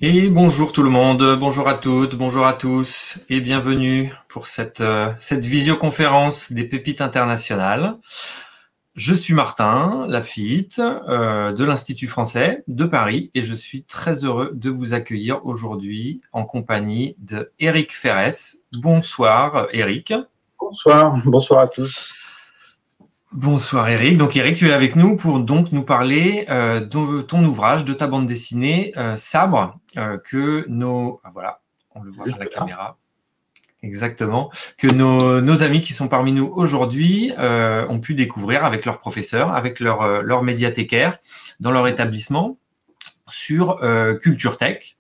Et bonjour tout le monde, bonjour à toutes, bonjour à tous, et bienvenue pour cette visioconférence des pépites internationales. Je suis Martin Lafitte de l'Institut français de Paris et je suis très heureux de vous accueillir aujourd'hui en compagnie de Éric Ferrès. Bonsoir Éric. Bonsoir, bonsoir à tous. Bonsoir Eric. Donc Eric, tu es avec nous pour donc nous parler de ton ouvrage, de ta bande dessinée Sabre, que voilà, on le voit à Juste la là. caméra, exactement, que nos amis qui sont parmi nous aujourd'hui ont pu découvrir avec leurs professeurs, avec leur médiathécaire dans leur établissement sur Culture Tech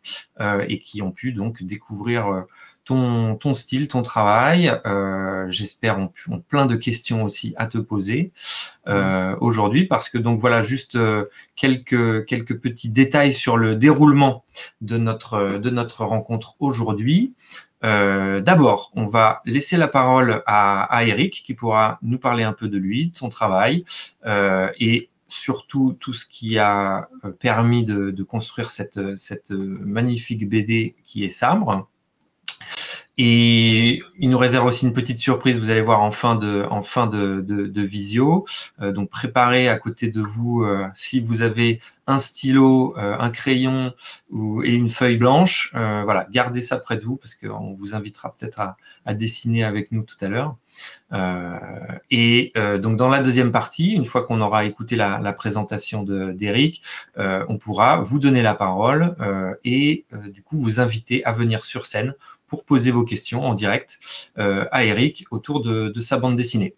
et qui ont pu donc découvrir ton style, ton travail. J'espère ont plein de questions aussi à te poser aujourd'hui parce que donc voilà juste quelques petits détails sur le déroulement de notre rencontre aujourd'hui. D'abord, on va laisser la parole à Eric qui pourra nous parler un peu de lui, de son travail et surtout tout ce qui a permis de construire cette magnifique BD qui est Sabre. Et il nous réserve aussi une petite surprise, vous allez voir en fin de visio. Donc préparez à côté de vous, si vous avez un stylo, un crayon et une feuille blanche, voilà, gardez ça près de vous parce qu'on vous invitera peut-être à dessiner avec nous tout à l'heure. Donc dans la deuxième partie, une fois qu'on aura écouté la présentation d'Éric, on pourra vous donner la parole et du coup vous inviter à venir sur scène pour poser vos questions en direct à Eric autour de sa bande dessinée.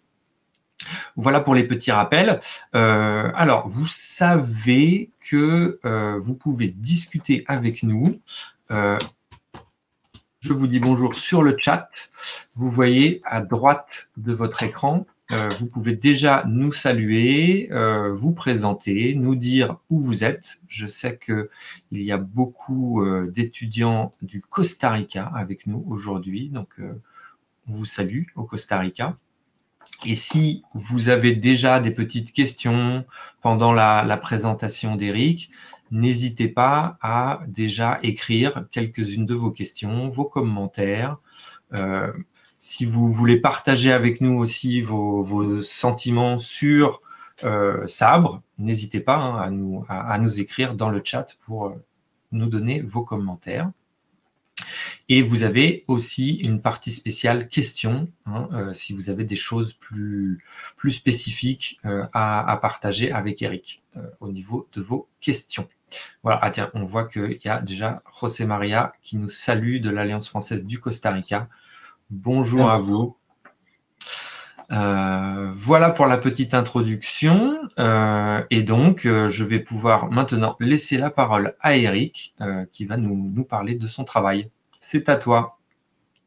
Voilà pour les petits rappels. Alors, vous savez que vous pouvez discuter avec nous. Je vous dis bonjour sur le chat. Vous voyez à droite de votre écran, vous pouvez déjà nous saluer, vous présenter, nous dire où vous êtes. Je sais qu'il y a beaucoup d'étudiants du Costa Rica avec nous aujourd'hui, donc on vous salue au Costa Rica. Et si vous avez déjà des petites questions pendant la présentation d'Éric, n'hésitez pas à déjà écrire quelques-unes de vos questions, vos commentaires. Si vous voulez partager avec nous aussi vos sentiments sur Sabre, n'hésitez pas à nous écrire dans le chat pour nous donner vos commentaires. Et vous avez aussi une partie spéciale questions, si vous avez des choses plus spécifiques à partager avec Eric au niveau de vos questions. Voilà, ah tiens, on voit qu'il y a déjà José Maria qui nous salue de l'Alliance française du Costa Rica. Bonjour à vous. Voilà pour la petite introduction. Et donc, je vais pouvoir maintenant laisser la parole à Eric qui va nous parler de son travail. C'est à toi.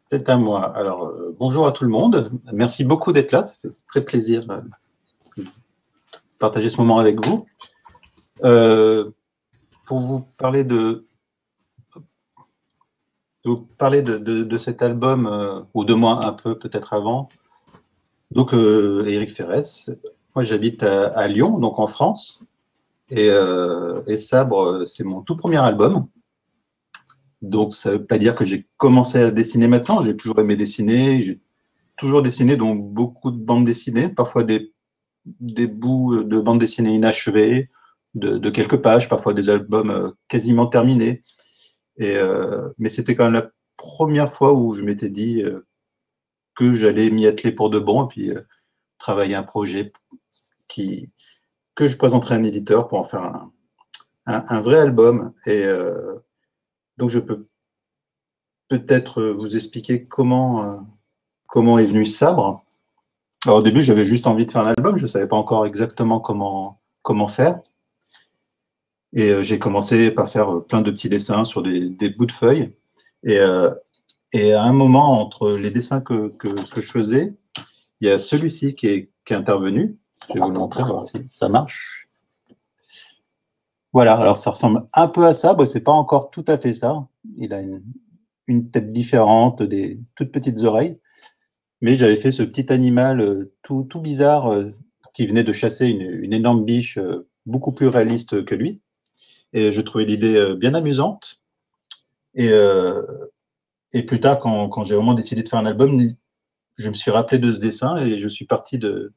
C'est à moi. Alors, bonjour à tout le monde. Merci beaucoup d'être là. Ça fait très plaisir de partager ce moment avec vous. Pour vous parler de cet album, ou de moi un peu peut-être avant. Donc, Éric Ferrès. Moi, j'habite à Lyon, donc en France. Et Sabre, c'est mon tout premier album. Donc, ça ne veut pas dire que j'ai commencé à dessiner maintenant. J'ai toujours aimé dessiner. J'ai toujours dessiné, donc beaucoup de bandes dessinées, parfois des bouts de bandes dessinées inachevées, de quelques pages, parfois des albums quasiment terminés. Mais c'était quand même la première fois où je m'étais dit que j'allais m'y atteler pour de bon et puis travailler un projet que je présenterai à un éditeur pour en faire un vrai album. Donc, je peux peut-être vous expliquer comment est venu Sabre. Alors, au début, j'avais juste envie de faire un album. Je ne savais pas encore exactement comment faire. Et j'ai commencé par faire plein de petits dessins sur des bouts de feuilles. Et à un moment, entre les dessins que je faisais, il y a celui-ci qui est intervenu. Je vais vous le montrer, voir si ça marche. Voilà, alors ça ressemble un peu à ça. Ce n'est pas encore tout à fait ça. Il a une tête différente, des toutes petites oreilles. Mais j'avais fait ce petit animal tout bizarre qui venait de chasser une énorme biche beaucoup plus réaliste que lui. Et je trouvais l'idée bien amusante. Et, euh, et plus tard, quand j'ai vraiment décidé de faire un album, je me suis rappelé de ce dessin et je suis parti de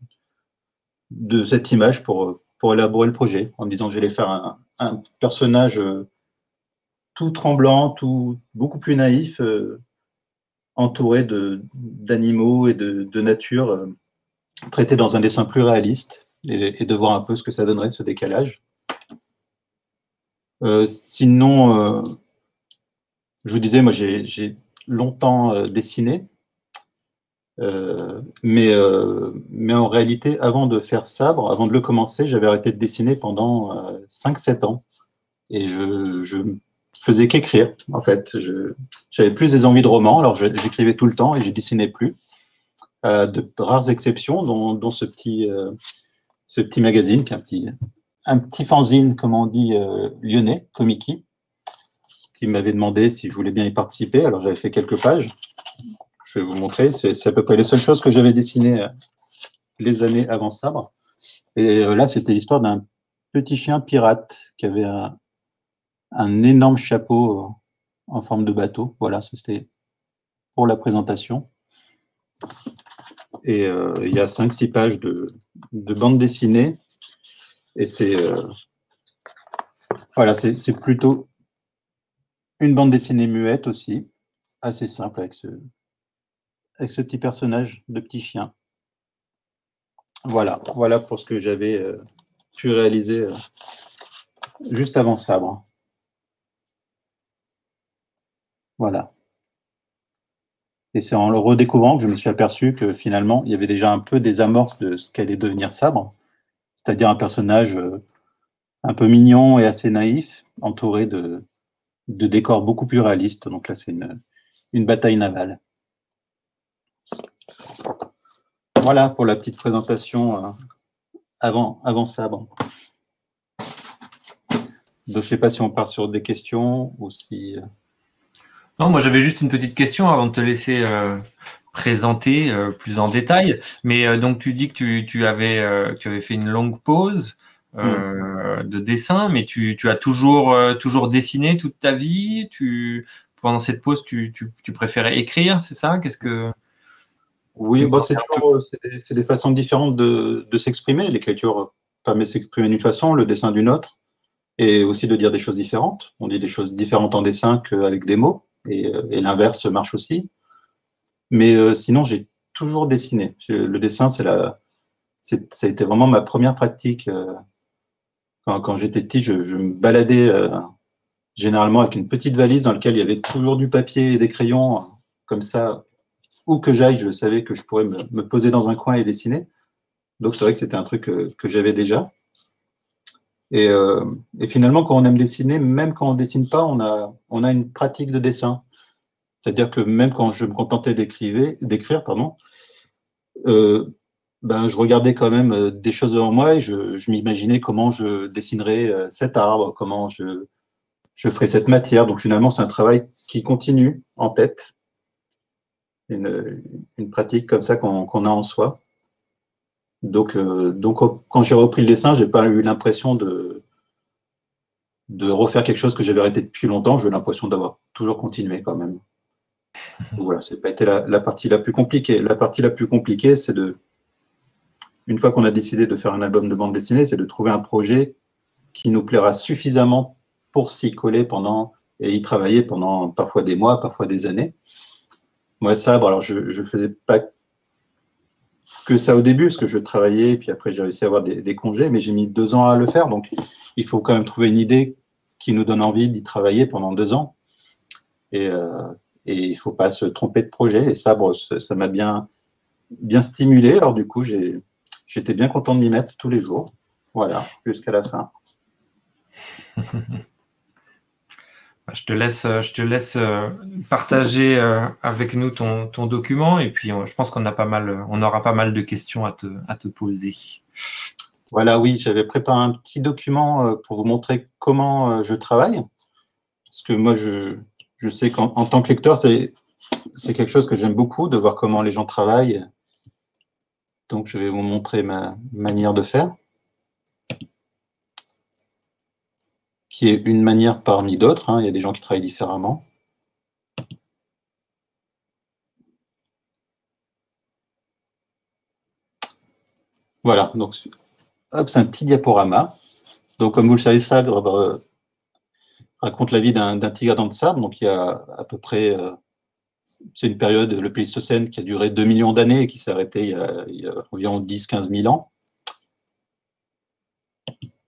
cette image pour élaborer le projet, en me disant que j'allais faire un personnage tout tremblant, beaucoup plus naïf, entouré d'animaux et de nature, traité dans un dessin plus réaliste, et de voir un peu ce que ça donnerait, ce décalage. Sinon, je vous disais, moi j'ai longtemps dessiné, mais en réalité, avant de faire Sabre, avant de le commencer, j'avais arrêté de dessiner pendant 5-7 ans. Et je faisais qu'écrire, en fait. J'avais plus des envies de roman, alors j'écrivais tout le temps et je dessinais plus. De rares exceptions, dont ce petit magazine, qui est un petit fanzine, comme on dit, lyonnais, Komiki, qui m'avait demandé si je voulais bien y participer. Alors j'avais fait quelques pages. Je vais vous montrer. C'est à peu près les seules choses que j'avais dessinées les années avant Sabre. Et là, c'était l'histoire d'un petit chien pirate qui avait un énorme chapeau en forme de bateau. Voilà, c'était pour la présentation. Et il y a 5-6 pages de bande dessinée. Et voilà, c'est plutôt une bande dessinée muette aussi, assez simple avec ce petit personnage de petit chien. Voilà pour ce que j'avais pu réaliser juste avant Sabre. Voilà. Et c'est en le redécouvrant que je me suis aperçu que finalement, il y avait déjà un peu des amorces de ce qu'allait devenir Sabre, c'est-à-dire un personnage un peu mignon et assez naïf, entouré de décors beaucoup plus réalistes. Donc là, c'est une bataille navale. Voilà pour la petite présentation avant Sabre. Donc, je ne sais pas si on part sur des questions ou si... Non, moi j'avais juste une petite question avant de te laisser présenter plus en détail. Mais donc tu dis que tu avais fait une longue pause de dessin, mais tu as toujours dessiné toute ta vie. Pendant cette pause, tu préférais écrire, c'est ça? Qu'est-ce que Oui, bon, c'est des façons différentes de s'exprimer. L'écriture permet de s'exprimer d'une façon, le dessin d'une autre, et aussi de dire des choses différentes. On dit des choses différentes en dessin qu'avec des mots, et l'inverse marche aussi. Mais sinon, j'ai toujours dessiné. Le dessin, ça a été vraiment ma première pratique. Quand j'étais petit, je me baladais généralement avec une petite valise dans laquelle il y avait toujours du papier et des crayons, comme ça. Où que j'aille, je savais que je pourrais me poser dans un coin et dessiner. Donc c'est vrai que c'était un truc que j'avais déjà. Et finalement, quand on aime dessiner, même quand on ne dessine pas, on a une pratique de dessin. C'est-à-dire que même quand je me contentais d'écrire, ben, je regardais quand même des choses devant moi et je m'imaginais comment je dessinerais cet arbre, comment je ferais cette matière. Donc finalement, c'est un travail qui continue en tête, une pratique comme ça qu'on a en soi. Donc quand j'ai repris le dessin, j'ai pas eu l'impression de refaire quelque chose que j'avais arrêté depuis longtemps. J'ai eu l'impression d'avoir toujours continué quand même. Voilà, c'est pas été la partie la plus compliquée. La partie la plus compliquée, c'est une fois qu'on a décidé de faire un album de bande dessinée, c'est de trouver un projet qui nous plaira suffisamment pour s'y coller et y travailler pendant parfois des mois, parfois des années. Moi, Sabre, alors je faisais pas que ça au début, parce que je travaillais, puis après j'ai réussi à avoir des congés, mais j'ai mis 2 ans à le faire, donc il faut quand même trouver une idée qui nous donne envie d'y travailler pendant 2 ans. Et il ne faut pas se tromper de projet. Et Sabre, ça m'a bien stimulé. Alors du coup, j'étais bien content de m'y mettre tous les jours. Voilà, jusqu'à la fin. Je te laisse partager avec nous ton document et puis je pense on aura pas mal de questions à te poser. Voilà, oui, j'avais préparé un petit document pour vous montrer comment je travaille. Parce que moi, je sais qu'en tant que lecteur, c'est quelque chose que j'aime beaucoup, de voir comment les gens travaillent. Donc, je vais vous montrer ma manière de faire, qui est une manière parmi d'autres. Hein. Il y a des gens qui travaillent différemment. Voilà, donc hop, c'est un petit diaporama. Donc, comme vous le savez, Sabre raconte la vie d'un tigre dans le sable. Donc, il y a à peu près, c'est une période, le Pléistocène, qui a duré 2 millions d'années et qui s'est arrêté il y a environ 10-15 000 ans.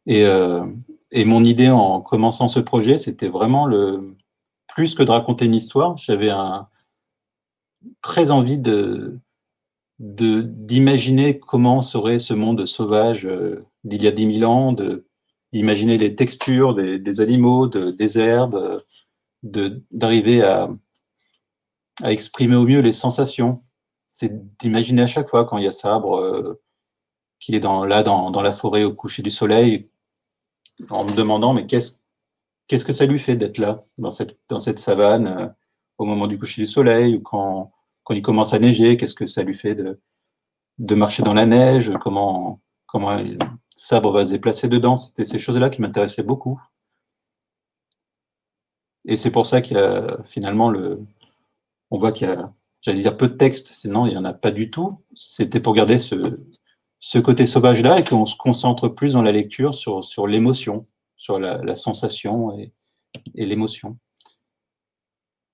Et mon idée en commençant ce projet, c'était vraiment plus que de raconter une histoire, j'avais très envie d'imaginer comment serait ce monde sauvage d'il y a 10 000 ans, d'imaginer les textures des animaux, des herbes, d'arriver à exprimer au mieux les sensations. C'est d'imaginer à chaque fois quand il y a Sabre qui est dans la forêt au coucher du soleil, en me demandant mais qu'est-ce que ça lui fait d'être là, dans cette savane, au moment du coucher du soleil, ou quand il commence à neiger, qu'est-ce que ça lui fait de marcher dans la neige, comment Sabre va se déplacer dedans. C'était ces choses-là qui m'intéressaient beaucoup. Et c'est pour ça qu'il y a finalement on voit qu'il y a, j'allais dire peu de texte, sinon il n'y en a pas du tout. C'était pour garder ce côté sauvage-là et qu'on se concentre plus dans la lecture sur l'émotion, sur la sensation et l'émotion.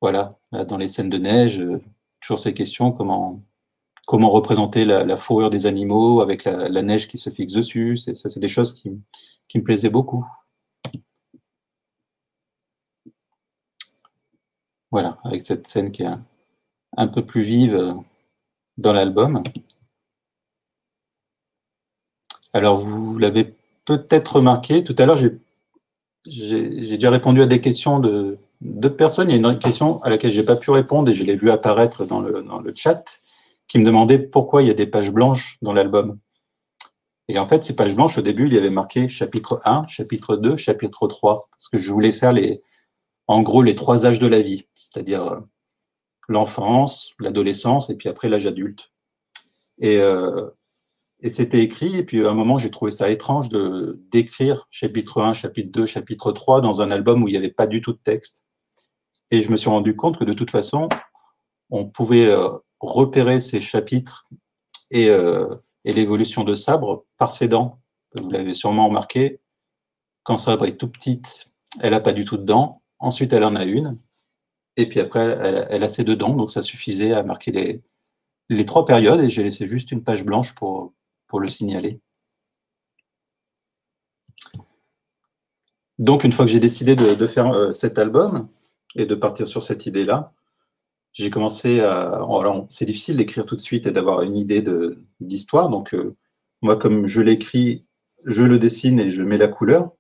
Voilà, là, dans les scènes de neige, toujours ces questions, comment représenter la fourrure des animaux avec la neige qui se fixe dessus. Ça, c'est des choses qui me plaisaient beaucoup. Voilà, avec cette scène qui est un peu plus vive dans l'album. Alors, vous l'avez peut-être remarqué, tout à l'heure, j'ai déjà répondu à des questions d'autres personnes. Il y a une question à laquelle je n'ai pas pu répondre et je l'ai vu apparaître dans le chat, qui me demandait pourquoi il y a des pages blanches dans l'album. Et en fait, ces pages blanches, au début, il y avait marqué chapitre 1, chapitre 2, chapitre 3, parce que je voulais faire en gros les 3 âges de la vie, c'est-à-dire l'enfance, l'adolescence et puis après l'âge adulte. Et c'était écrit, et puis à un moment, j'ai trouvé ça étrange d'écrire chapitre 1, chapitre 2, chapitre 3 dans un album où il n'y avait pas du tout de texte. Et je me suis rendu compte que de toute façon, on pouvait repérer ces chapitres et l'évolution de Sabre par ses dents. Vous l'avez sûrement remarqué, quand Sabre est tout petite, elle n'a pas du tout de dents. Ensuite, elle en a une. Et puis après, elle a ses 2 dents. Donc, ça suffisait à marquer les 3 périodes. Et j'ai laissé juste une page blanche pour le signaler. Donc, une fois que j'ai décidé de faire cet album et de partir sur cette idée-là, j'ai commencé alors, c'est difficile d'écrire tout de suite et d'avoir une idée d'histoire. Donc, moi, comme je l'écris, je le dessine et je mets la couleur.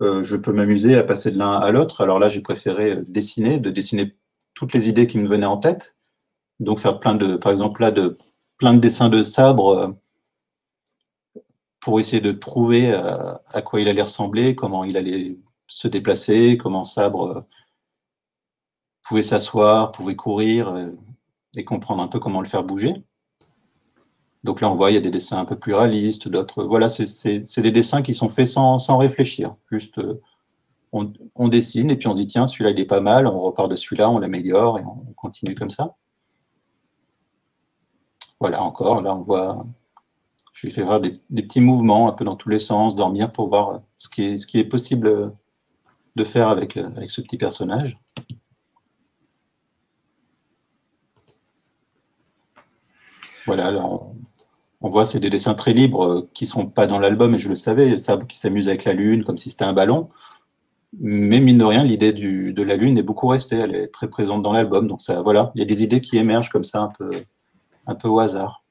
Je peux m'amuser à passer de l'un à l'autre. Alors là, j'ai préféré de dessiner toutes les idées qui me venaient en tête. Donc, faire par exemple, là, plein de dessins de Sabre pour essayer de trouver à quoi il allait ressembler, comment il allait se déplacer, comment Sabre pouvait s'asseoir, pouvait courir et comprendre un peu comment le faire bouger. Donc là, on voit, il y a des dessins un peu plus réalistes, d'autres. Voilà, c'est des dessins qui sont faits sans réfléchir. Juste, on dessine et puis on se dit, tiens, celui-là, il est pas mal, on repart de celui-là, on l'améliore et on continue comme ça. Voilà, encore, là, on voit. Je lui fais faire des petits mouvements un peu dans tous les sens, dormir pour voir ce qui est possible de faire avec ce petit personnage. Voilà, là, on voit, c'est des dessins très libres qui ne sont pas dans l'album, et je le savais, Sabre qui s'amuse avec la Lune comme si c'était un ballon. Mais mine de rien, l'idée de la Lune est beaucoup restée, elle est très présente dans l'album. Donc ça, voilà, il y a des idées qui émergent comme ça, un peu au hasard.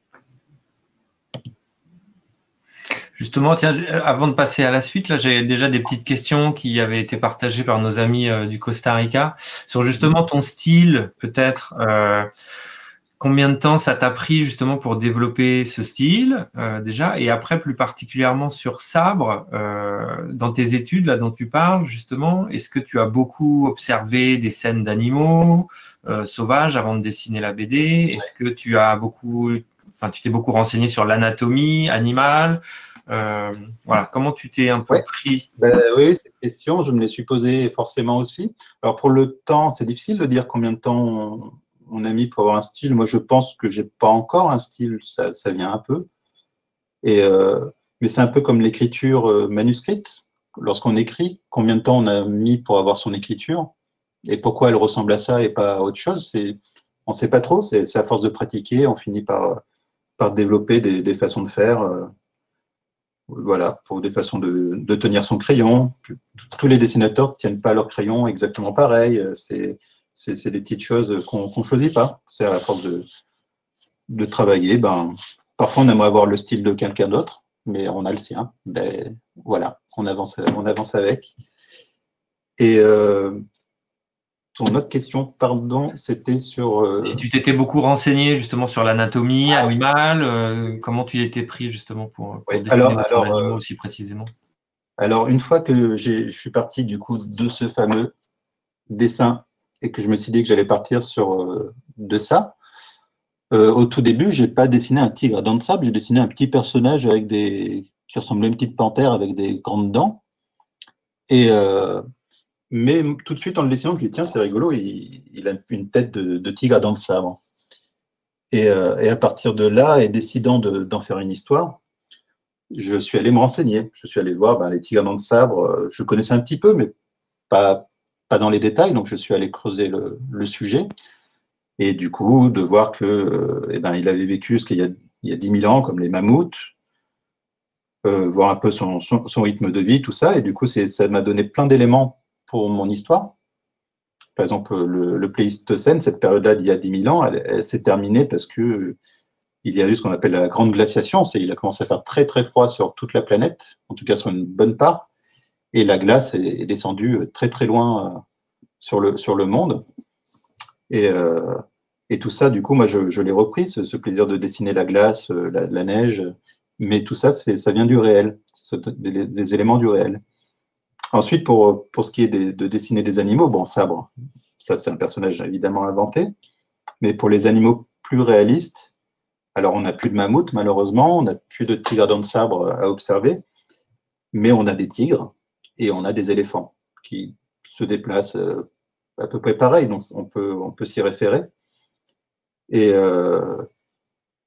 Justement, tiens, avant de passer à la suite, là, j'ai déjà des petites questions qui avaient été partagées par nos amis du Costa Rica sur justement ton style, peut-être. Combien de temps ça t'a pris justement pour développer ce style déjà, et après plus particulièrement sur Sabre, dans tes études là dont tu parles justement, est-ce que tu as beaucoup observé des scènes d'animaux sauvages avant de dessiner la BD? Est-ce que tu t'es beaucoup renseigné sur l'anatomie animale? Voilà, comment tu t'es un peu pris? Oui, cette question, je me l'ai suis posée forcément aussi. Alors pour le temps, c'est difficile de dire combien de temps on a mis pour avoir un style. Moi, je pense que j'ai pas encore un style, ça vient un peu. Et, mais c'est un peu comme l'écriture manuscrite. Lorsqu'on écrit, combien de temps on a mis pour avoir son écriture et pourquoi elle ressemble à ça et pas à autre chose, on ne sait pas trop. C'est à force de pratiquer, on finit par développer des façons de faire. Voilà, pour des façons de tenir son crayon. Tous les dessinateurs ne tiennent pas leur crayon exactement pareil. C'est des petites choses qu'on ne choisit pas. C'est à force de travailler. Ben, parfois, on aimerait avoir le style de quelqu'un d'autre, mais on a le sien. Ben, voilà, on avance avec. Et ton autre question, pardon, c'était sur… Si tu t'étais beaucoup renseigné justement sur l'anatomie animale, comment tu y étais pris justement pour ouais, dessiner autant d'animaux aussi précisément? Alors, une fois que je suis parti du coup de ce fameux dessin et que je me suis dit que j'allais partir sur de ça, au tout début, j'ai pas dessiné un tigre à dents de sable, j'ai dessiné un petit personnage qui ressemblait à une petite panthère avec des grandes dents. Et, mais tout de suite, en le dessinant, je me suis dit, tiens, c'est rigolo, il a une tête de tigre à dents de sabre. Et à partir de là, et décidant d'en faire une histoire, je suis allé me renseigner. Je suis allé voir les tigres à dents de sabre. Je connaissais un petit peu, mais pas dans les détails. Donc, je suis allé creuser le sujet. Et du coup, de voir que, il avait vécu ce qu'il y a 10 000 ans, comme les mammouths, voir un peu son rythme de vie, tout ça. Et du coup, ça m'a donné plein d'éléments pour mon histoire. Par exemple, le Pléistocène, cette période-là d'il y a 10 000 ans, elle s'est terminée parce que il y a eu ce qu'on appelle la grande glaciation. Il a commencé à faire très, très froid sur toute la planète, en tout cas sur une bonne part. Et la glace est descendue très, très loin sur le monde. Et tout ça, du coup, moi, je l'ai repris, ce plaisir de dessiner la glace, la neige. Mais tout ça, ça vient du réel, des éléments du réel. Ensuite, pour ce qui est de dessiner des animaux, bon, Sabre, ça, c'est un personnage évidemment inventé. Mais pour les animaux plus réalistes, alors on n'a plus de mammouth, malheureusement, on n'a plus de tigres à dents de sabre à observer, mais on a des tigres et on a des éléphants qui se déplacent à peu près pareil, donc on peut s'y référer. Et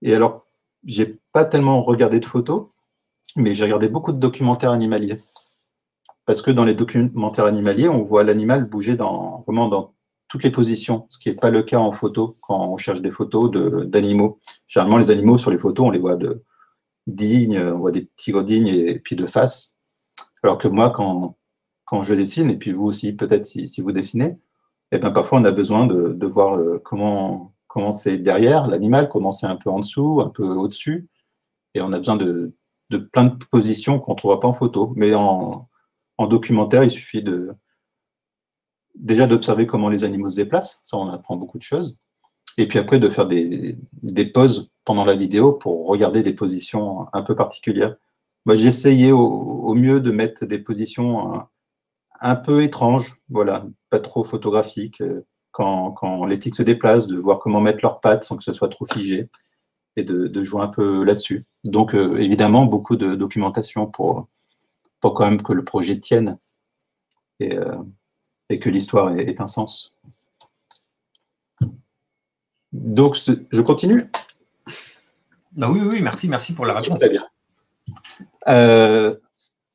alors, j'ai pas tellement regardé de photos, mais j'ai regardé beaucoup de documentaires animaliers. Parce que dans les documentaires animaliers, on voit l'animal bouger vraiment dans toutes les positions, ce qui n'est pas le cas en photo quand on cherche des photos d'animaux. Généralement, les animaux sur les photos, on les voit dignes, on voit des tigres dignes et puis de face. Alors que moi, quand je dessine, et puis vous aussi, peut-être si vous dessinez, parfois on a besoin de voir comment c'est derrière l'animal, comment c'est un peu en dessous, un peu au-dessus. Et on a besoin de plein de positions qu'on ne trouvera pas en photo. Mais en documentaire, il suffit déjà d'observer comment les animaux se déplacent. Ça, on apprend beaucoup de choses. Et puis après, de faire des pauses pendant la vidéo pour regarder des positions un peu particulières. Moi, j'ai essayé au mieux de mettre des positions un peu étranges, voilà, pas trop photographiques. Quand les tigres se déplacent, de voir comment mettre leurs pattes sans que ce soit trop figé et de jouer un peu là-dessus. Donc, évidemment, beaucoup de documentation pour quand même que le projet tienne et que l'histoire ait un sens. Donc, je continue. Bah oui, merci pour la réponse. Très bien.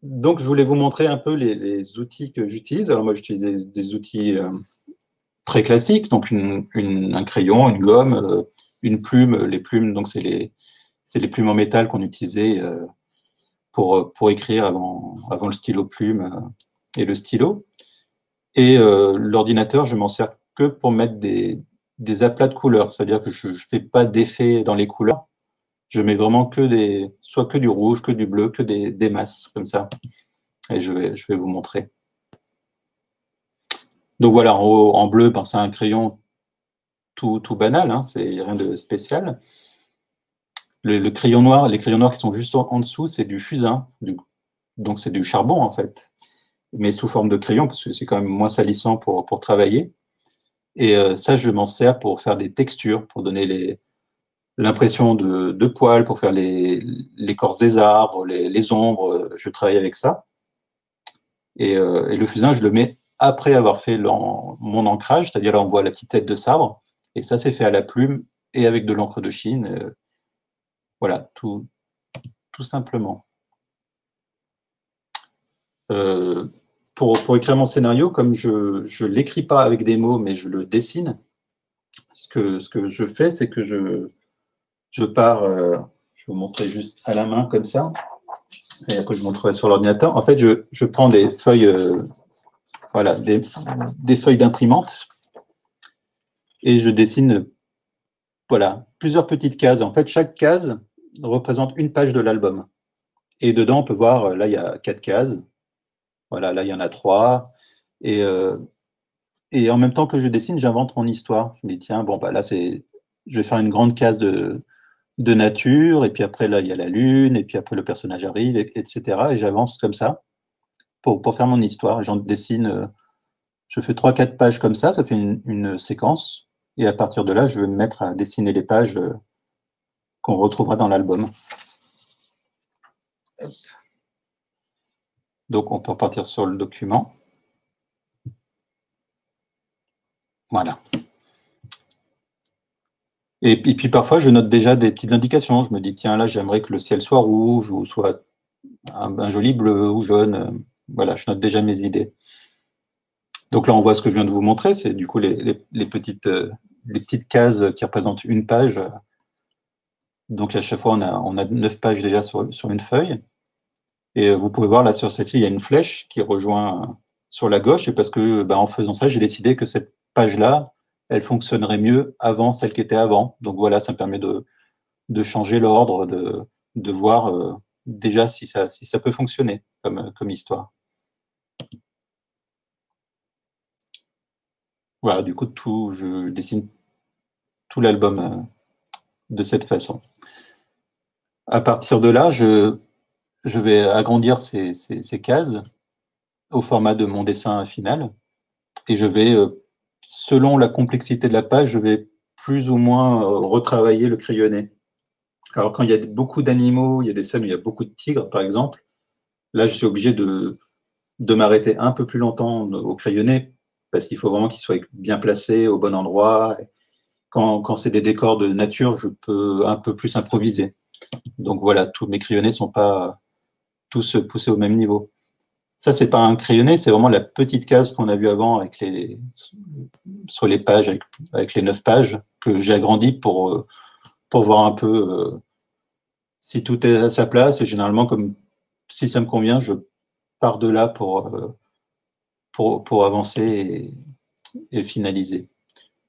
Donc, je voulais vous montrer un peu les outils que j'utilise. Alors, moi, j'utilise des outils très classiques, donc un crayon, une gomme, une plume. Les plumes, donc c'est les plumes en métal qu'on utilisait pour écrire avant le stylo plume et le stylo. Et l'ordinateur, je m'en sers que pour mettre des aplats de couleurs, c'est-à-dire que je ne fais pas d'effet dans les couleurs. Je mets vraiment soit que du rouge, que du bleu, que des masses, comme ça. Et je vais vous montrer. Donc voilà, en bleu, c'est un crayon tout banal, hein, c'est rien de spécial. Le crayon noir, les crayons noirs qui sont juste en dessous, c'est du fusain. Donc c'est du charbon, en fait. Mais sous forme de crayon, parce que c'est quand même moins salissant pour travailler. Et ça, je m'en sers pour faire des textures, pour donner l'impression de poils, pour faire l'écorce des arbres, les ombres. Je travaille avec ça. Et le fusain, je le mets après avoir fait mon ancrage, c'est-à-dire là, on voit la petite tête de sabre. Et ça, c'est fait à la plume et avec de l'encre de Chine. Voilà, tout tout simplement. Pour écrire mon scénario, comme je ne l'écris pas avec des mots, mais je le dessine, ce que je fais, c'est que je pars, je vais vous montrer juste à la main comme ça, et après je vous montrerai sur l'ordinateur. En fait, je prends des feuilles, voilà, des feuilles d'imprimante, et je dessine, voilà, plusieurs petites cases. En fait, chaque case représente une page de l'album. Et dedans, on peut voir, là, il y a 4 cases. Voilà, là, il y en a 3. Et en même temps que je dessine, j'invente mon histoire. Je me dis, tiens, bon, bah, là, je vais faire une grande case de nature, et puis après, là, il y a la lune, et puis après, le personnage arrive, etc. Et j'avance comme ça pour faire mon histoire. J'en dessine, je fais 3-4 pages comme ça fait une séquence. Et à partir de là, je vais me mettre à dessiner les pages qu'on retrouvera dans l'album. Donc, on peut repartir sur le document. Voilà. Et puis parfois, je note déjà des petites indications. Je me dis, tiens, là, j'aimerais que le ciel soit rouge ou soit un joli bleu ou jaune. Voilà, je note déjà mes idées. Donc là, on voit ce que je viens de vous montrer. C'est du coup les petites cases qui représentent une page. Donc à chaque fois, on a 9 pages déjà sur une feuille. Et vous pouvez voir là sur celle-ci, il y a une flèche qui rejoint sur la gauche. Et parce que en faisant ça, j'ai décidé que cette page-là, elle fonctionnerait mieux avant celle qui était avant. Donc voilà, ça me permet de changer l'ordre, de voir déjà si ça peut fonctionner comme histoire. Voilà, du coup, je dessine tout l'album de cette façon. À partir de là, je vais agrandir ces cases au format de mon dessin final et je vais, selon la complexité de la page, je vais plus ou moins retravailler le crayonné. Alors, quand il y a beaucoup d'animaux, il y a des scènes où il y a beaucoup de tigres, par exemple, là, je suis obligé de m'arrêter un peu plus longtemps au crayonné parce qu'il faut vraiment qu'il soit bien placé au bon endroit. Quand c'est des décors de nature, je peux un peu plus improviser. Donc voilà, tous mes crayonnés ne sont pas tous poussés au même niveau. Ça, c'est pas un crayonné, c'est vraiment la petite case qu'on a vue avant sur les pages, avec les 9 pages, que j'ai agrandi pour voir un peu si tout est à sa place. Et généralement, si ça me convient, je pars de là pour avancer et finaliser.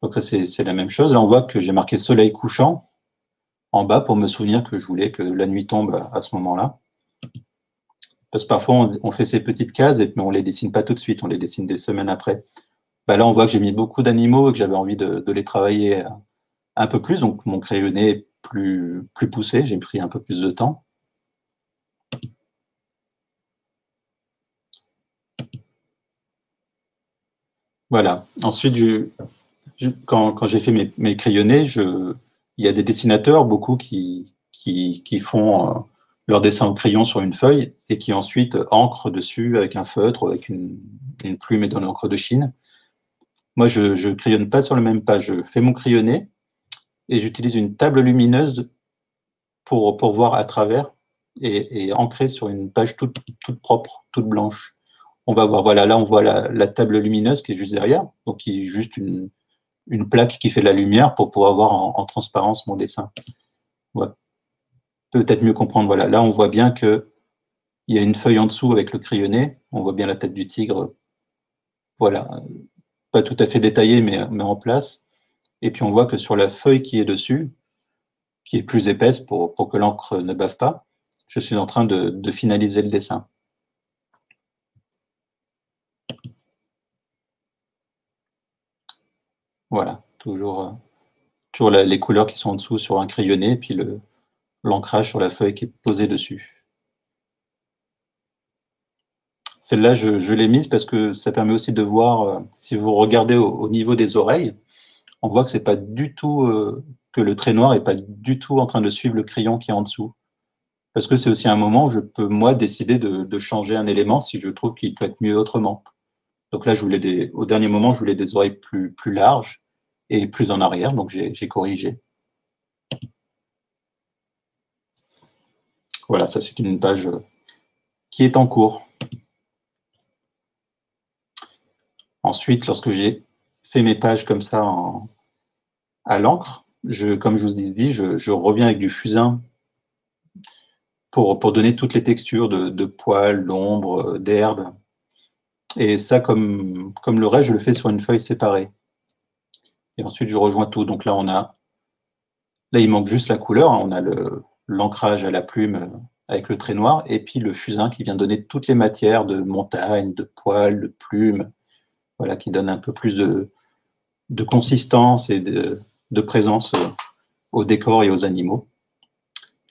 Donc ça, c'est la même chose. Là, on voit que j'ai marqué soleil couchant en bas pour me souvenir que je voulais que la nuit tombe à ce moment-là. Parce que parfois, on fait ces petites cases, mais on ne les dessine pas tout de suite, on les dessine des semaines après. Là, on voit que j'ai mis beaucoup d'animaux et que j'avais envie de les travailler un peu plus. Donc, mon crayonné est plus poussé, j'ai pris un peu plus de temps. Voilà. Ensuite, quand j'ai fait mes crayonnés, il y a des dessinateurs, beaucoup qui font leur dessin au crayon sur une feuille et qui ensuite encrent dessus avec un feutre ou avec une plume et de l'encre de Chine. Moi, je ne crayonne pas sur la même page. Je fais mon crayonné et j'utilise une table lumineuse pour voir à travers et ancrer sur une page toute propre, toute blanche. On va voir, voilà, là, on voit la table lumineuse qui est juste derrière, donc qui est juste une plaque qui fait de la lumière pour pouvoir voir en transparence mon dessin. Ouais. Peut-être mieux comprendre. Voilà, là, on voit bien qu'il y a une feuille en dessous avec le crayonné. On voit bien la tête du tigre. Voilà, pas tout à fait détaillé, mais en place. Et puis, on voit que sur la feuille qui est dessus, qui est plus épaisse pour que l'encre ne bave pas, je suis en train de finaliser le dessin. Voilà, toujours les couleurs qui sont en dessous sur un crayonné, et puis l'ancrage sur la feuille qui est posée dessus. Celle-là, je l'ai mise parce que ça permet aussi de voir, si vous regardez au niveau des oreilles, on voit que c'est pas du tout, que le trait noir n'est pas du tout en train de suivre le crayon qui est en dessous. Parce que c'est aussi un moment où je peux, moi, décider de changer un élément si je trouve qu'il peut être mieux autrement. Donc là, au dernier moment, je voulais des oreilles plus larges et plus en arrière, donc j'ai corrigé. Voilà, ça c'est une page qui est en cours. Ensuite, lorsque j'ai fait mes pages comme ça à l'encre, comme je vous ai dit, je reviens avec du fusain pour donner toutes les textures de poils, d'ombre, d'herbe. Et ça, comme le reste, je le fais sur une feuille séparée. Et ensuite, je rejoins tout. Donc là, il manque juste la couleur. On a l'ancrage à la plume avec le trait noir, et puis le fusain qui vient donner toutes les matières de montagne, de poils, de plumes, voilà, qui donne un peu plus de consistance et de présence au décor et aux animaux.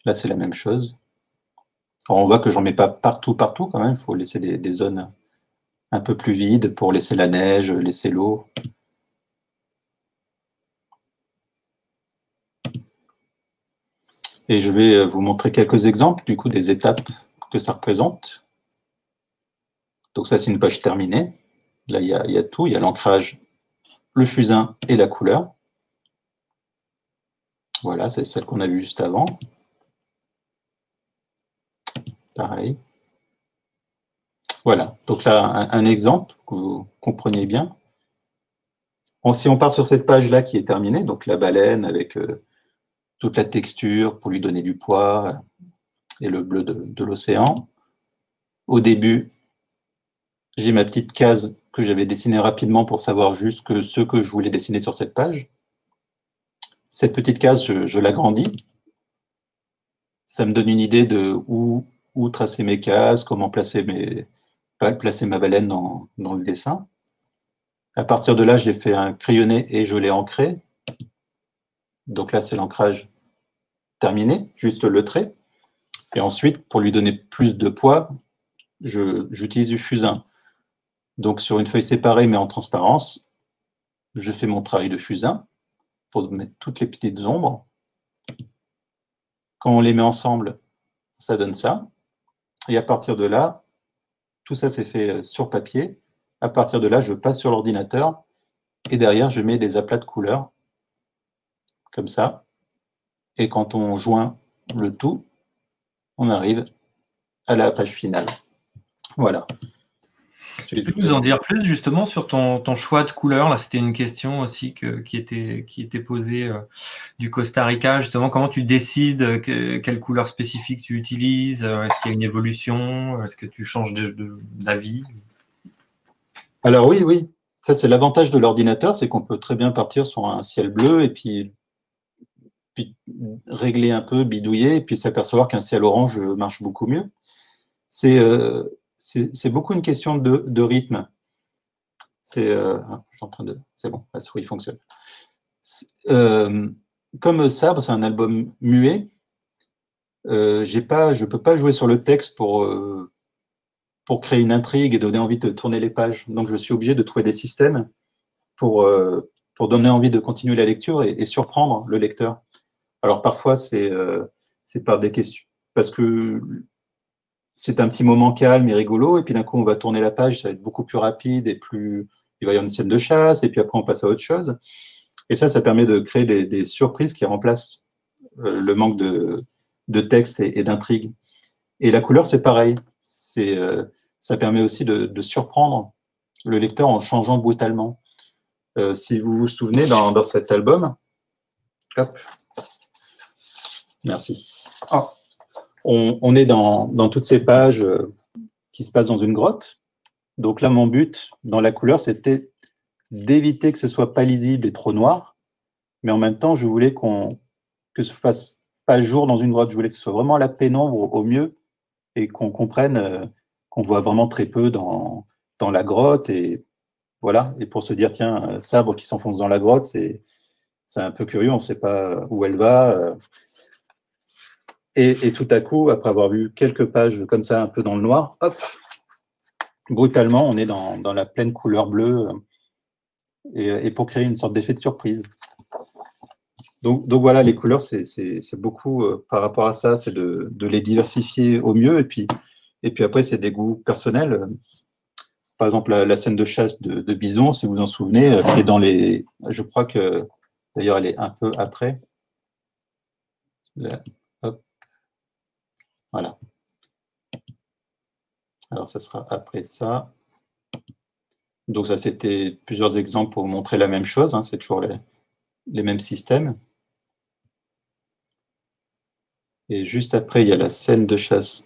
Là, c'est la même chose. Alors, on voit que j'en mets pas partout quand même. Il faut laisser des zones un peu plus vides pour laisser la neige, laisser l'eau. Et je vais vous montrer quelques exemples, du coup, des étapes que ça représente. Donc ça, c'est une page terminée. Là, il y a tout. Il y a l'ancrage, le fusain et la couleur. Voilà, c'est celle qu'on a vue juste avant. Pareil. Voilà, donc là, un exemple que vous compreniez bien. Si on part sur cette page-là qui est terminée, donc la baleine avec toute la texture pour lui donner du poids et le bleu de l'océan. Au début, j'ai ma petite case que j'avais dessinée rapidement pour savoir juste ce que je voulais dessiner sur cette page. Cette petite case, je l'agrandis. Ça me donne une idée de où tracer mes cases, comment placer ma baleine dans le dessin. À partir de là, j'ai fait un crayonné et je l'ai ancré. Donc là, c'est l'ancrage terminé, juste le trait. Et ensuite, pour lui donner plus de poids, j'utilise du fusain. Donc sur une feuille séparée mais en transparence, je fais mon travail de fusain pour mettre toutes les petites ombres. Quand on les met ensemble, ça donne ça. Et à partir de là, tout ça c'est fait sur papier. À partir de là, je passe sur l'ordinateur et derrière, je mets des aplats de couleurs comme ça. Et quand on joint le tout, on arrive à la page finale. Voilà. Tu peux nous en dire plus justement sur ton choix de couleurs? Là, c'était une question aussi qui était posée du Costa Rica. Justement, comment tu décides quelle couleur spécifique tu utilises? Est-ce qu'il y a une évolution? Est-ce que tu changes d'avis? Alors oui. Ça, c'est l'avantage de l'ordinateur, c'est qu'on peut très bien partir sur un ciel bleu et puis régler un peu, bidouiller, et puis s'apercevoir qu'un ciel orange marche beaucoup mieux. C'est beaucoup une question de rythme. C'est bon, la souris fonctionne. Comme Sabre, c'est un album muet, je peux pas jouer sur le texte pour créer une intrigue et donner envie de tourner les pages. Donc je suis obligé de trouver des systèmes pour donner envie de continuer la lecture et surprendre le lecteur. Alors parfois, c'est par des questions, parce que c'est un petit moment calme et rigolo, et puis d'un coup, on va tourner la page, ça va être beaucoup plus rapide, et il va y avoir une scène de chasse, et puis après, on passe à autre chose. Et ça permet de créer des surprises qui remplacent le manque de texte et d'intrigue. Et la couleur, c'est pareil. Ça permet aussi de surprendre le lecteur en changeant brutalement. Si vous vous souvenez, dans cet album, hop, merci. Oh. On est dans toutes ces pages qui se passent dans une grotte. Donc là, mon but dans la couleur, c'était d'éviter que ce soit pas lisible et trop noir, mais en même temps, je voulais que ce fasse pas jour dans une grotte. Je voulais que ce soit vraiment la pénombre au mieux et qu'on comprenne qu'on voit vraiment très peu dans la grotte. Et voilà. Et pour se dire, tiens, Sabre qui s'enfonce dans la grotte, c'est un peu curieux, on ne sait pas où elle va. Et tout à coup, après avoir vu quelques pages comme ça, un peu dans le noir, hop, brutalement, on est dans la pleine couleur bleue et pour créer une sorte d'effet de surprise. Donc voilà, les couleurs, c'est beaucoup par rapport à ça, c'est de les diversifier au mieux. Et puis après, c'est des goûts personnels. Par exemple, la scène de chasse de Bison, si vous vous en souvenez, qui est dans les... Je crois que, d'ailleurs, elle est un peu après. Là, hop. Voilà. Alors, ça sera après ça. Donc, ça, c'était plusieurs exemples pour vous montrer la même chose. Hein, c'est toujours les mêmes systèmes. Et juste après, il y a la scène de chasse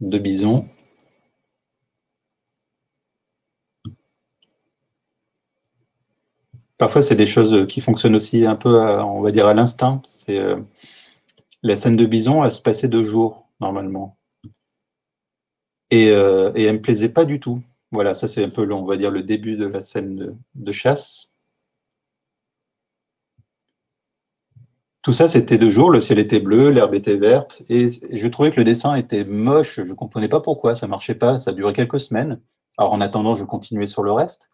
de bison. Parfois, c'est des choses qui fonctionnent aussi un peu, on va dire, à l'instinct. La scène de bison, elle se passait 2 jours, normalement. Et elle ne me plaisait pas du tout. Voilà, ça, c'est un peu, on va dire, le début de la scène de chasse. Tout ça, c'était 2 jours, le ciel était bleu, l'herbe était verte, et je trouvais que le dessin était moche, je ne comprenais pas pourquoi, ça ne marchait pas, ça durait quelques semaines. Alors, en attendant, je continuais sur le reste.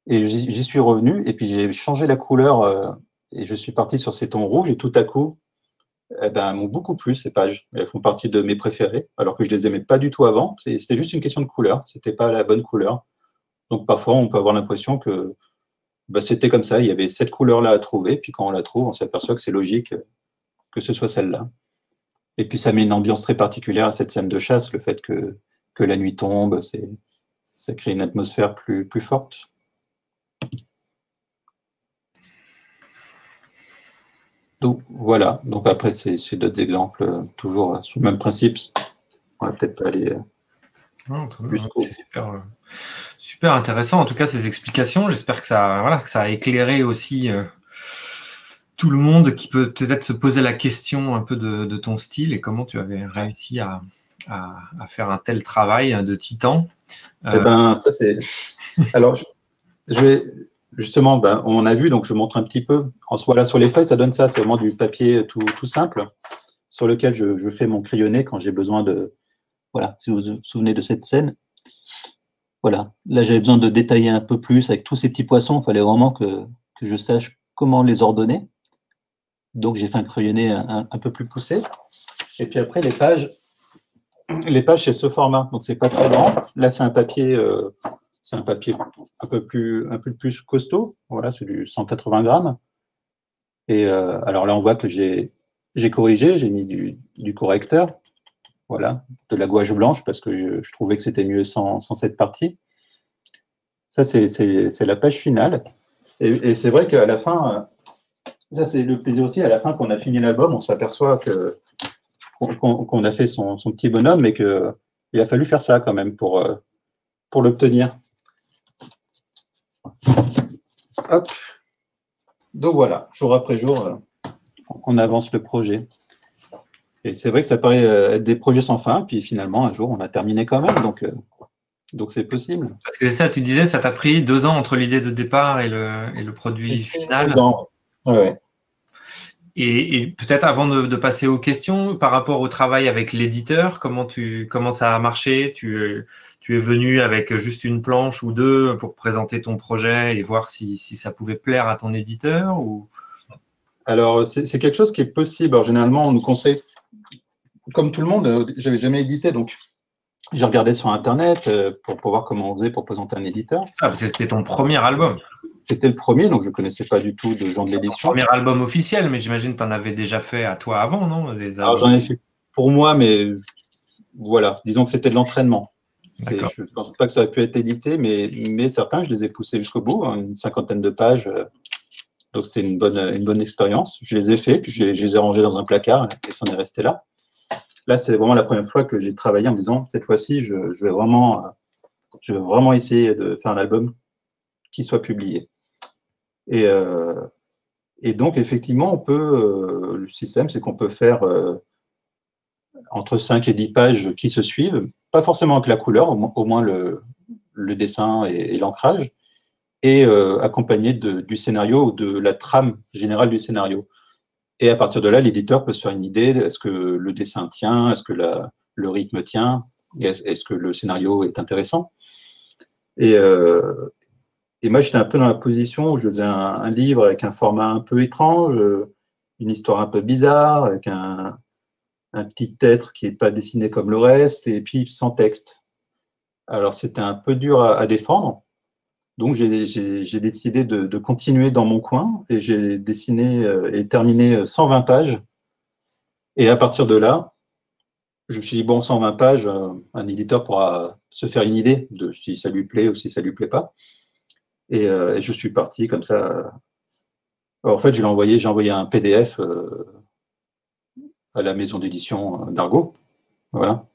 Et j'y suis revenu, et puis j'ai changé la couleur, et je suis parti sur ces tons rouges, et tout à coup, eh ben, elles m'ont beaucoup plu, ces pages. Elles font partie de mes préférées, alors que je les aimais pas du tout avant. C'était juste une question de couleur, c'était pas la bonne couleur. Donc parfois, on peut avoir l'impression que bah, c'était comme ça, il y avait cette couleur-là à trouver, puis quand on la trouve, on s'aperçoit que c'est logique que ce soit celle-là. Et puis ça met une ambiance très particulière à cette scène de chasse, le fait que la nuit tombe, ça crée une atmosphère plus forte. Donc voilà, donc après c'est d'autres exemples, toujours sur le même principe. On va peut-être pas aller c'est super intéressant, en tout cas ces explications. J'espère que ça a éclairé aussi tout le monde qui peut peut-être se poser la question un peu de ton style et comment tu avais réussi à faire un tel travail de titan. Eh ben, ça c'est. Alors, je vais justement, ben, on a vu, donc je montre un petit peu. Voilà, sur les feuilles, ça donne ça. C'est vraiment du papier tout simple sur lequel je fais mon crayonné quand j'ai besoin de. Voilà, si vous vous souvenez de cette scène. Voilà, là j'avais besoin de détailler un peu plus avec tous ces petits poissons. Il fallait vraiment que je sache comment les ordonner. Donc j'ai fait un crayonné un peu plus poussé. Et puis après, les pages, c'est ce format, donc c'est pas très grand. Là, c'est un papier un peu plus costaud. Voilà, c'est du 180 grammes. Et alors là, on voit que j'ai corrigé, j'ai mis du correcteur, voilà, de la gouache blanche parce que je trouvais que c'était mieux sans cette partie. Ça, c'est la page finale. Et c'est vrai qu'à la fin, ça c'est le plaisir aussi, à la fin, quand on a fini l'album, on s'aperçoit qu'on a fait son petit bonhomme, mais qu'il a fallu faire ça quand même pour l'obtenir. Hop. Donc voilà, jour après jour, on avance le projet. Et c'est vrai que ça paraît être des projets sans fin, puis finalement, un jour, on a terminé quand même, donc c'est possible. Parce que c'est ça, tu disais, ça t'a pris 2 ans entre l'idée de départ et le produit final. 2 ans, ouais. Et peut-être avant de passer aux questions, par rapport au travail avec l'éditeur, comment ça a marché? Tu es venu avec juste une planche ou 2 pour présenter ton projet et voir si ça pouvait plaire à ton éditeur ou... Alors, c'est quelque chose qui est possible. Alors, généralement, on nous conseille, comme tout le monde, j'avais jamais édité, donc j'ai regardé sur Internet pour voir comment on faisait pour présenter un éditeur. Ah, parce que c'était ton premier album. C'était le premier, donc je ne connaissais pas du tout de gens de l'édition. Premier album officiel, mais j'imagine que tu en avais déjà fait à toi avant, non? Alors, j'en ai fait pour moi, mais voilà, disons que c'était de l'entraînement. Je ne pense pas que ça aurait pu être édité, mais certains, je les ai poussés jusqu'au bout, hein, une 50aine de pages. Donc, c'était une bonne expérience. Je les ai faits, puis je les ai rangés dans un placard, et ça en est resté là. Là, c'est vraiment la première fois que j'ai travaillé en me disant, cette fois-ci, je vais vraiment essayer de faire un album qui soit publié. Et donc, effectivement, le système, c'est qu'on peut faire entre 5 et 10 pages qui se suivent, pas forcément avec la couleur, au moins le dessin et l'ancrage, et accompagné du scénario ou de la trame générale du scénario. Et à partir de là, l'éditeur peut se faire une idée, est-ce que le dessin tient, est-ce que le rythme tient, est-ce que le scénario est intéressant. Et moi, j'étais un peu dans la position où je faisais un livre avec un format un peu étrange, une histoire un peu bizarre, avec un petit être qui n'est pas dessiné comme le reste, et puis sans texte. Alors, c'était un peu dur à défendre. Donc, j'ai décidé de continuer dans mon coin, et j'ai dessiné et terminé 120 pages. Et à partir de là, je me suis dit, bon, 120 pages, un éditeur pourra se faire une idée de si ça lui plaît ou si ça lui plaît pas. Et je suis parti comme ça. En fait, j'ai envoyé un PDF à la maison d'édition d'Argo. Voilà.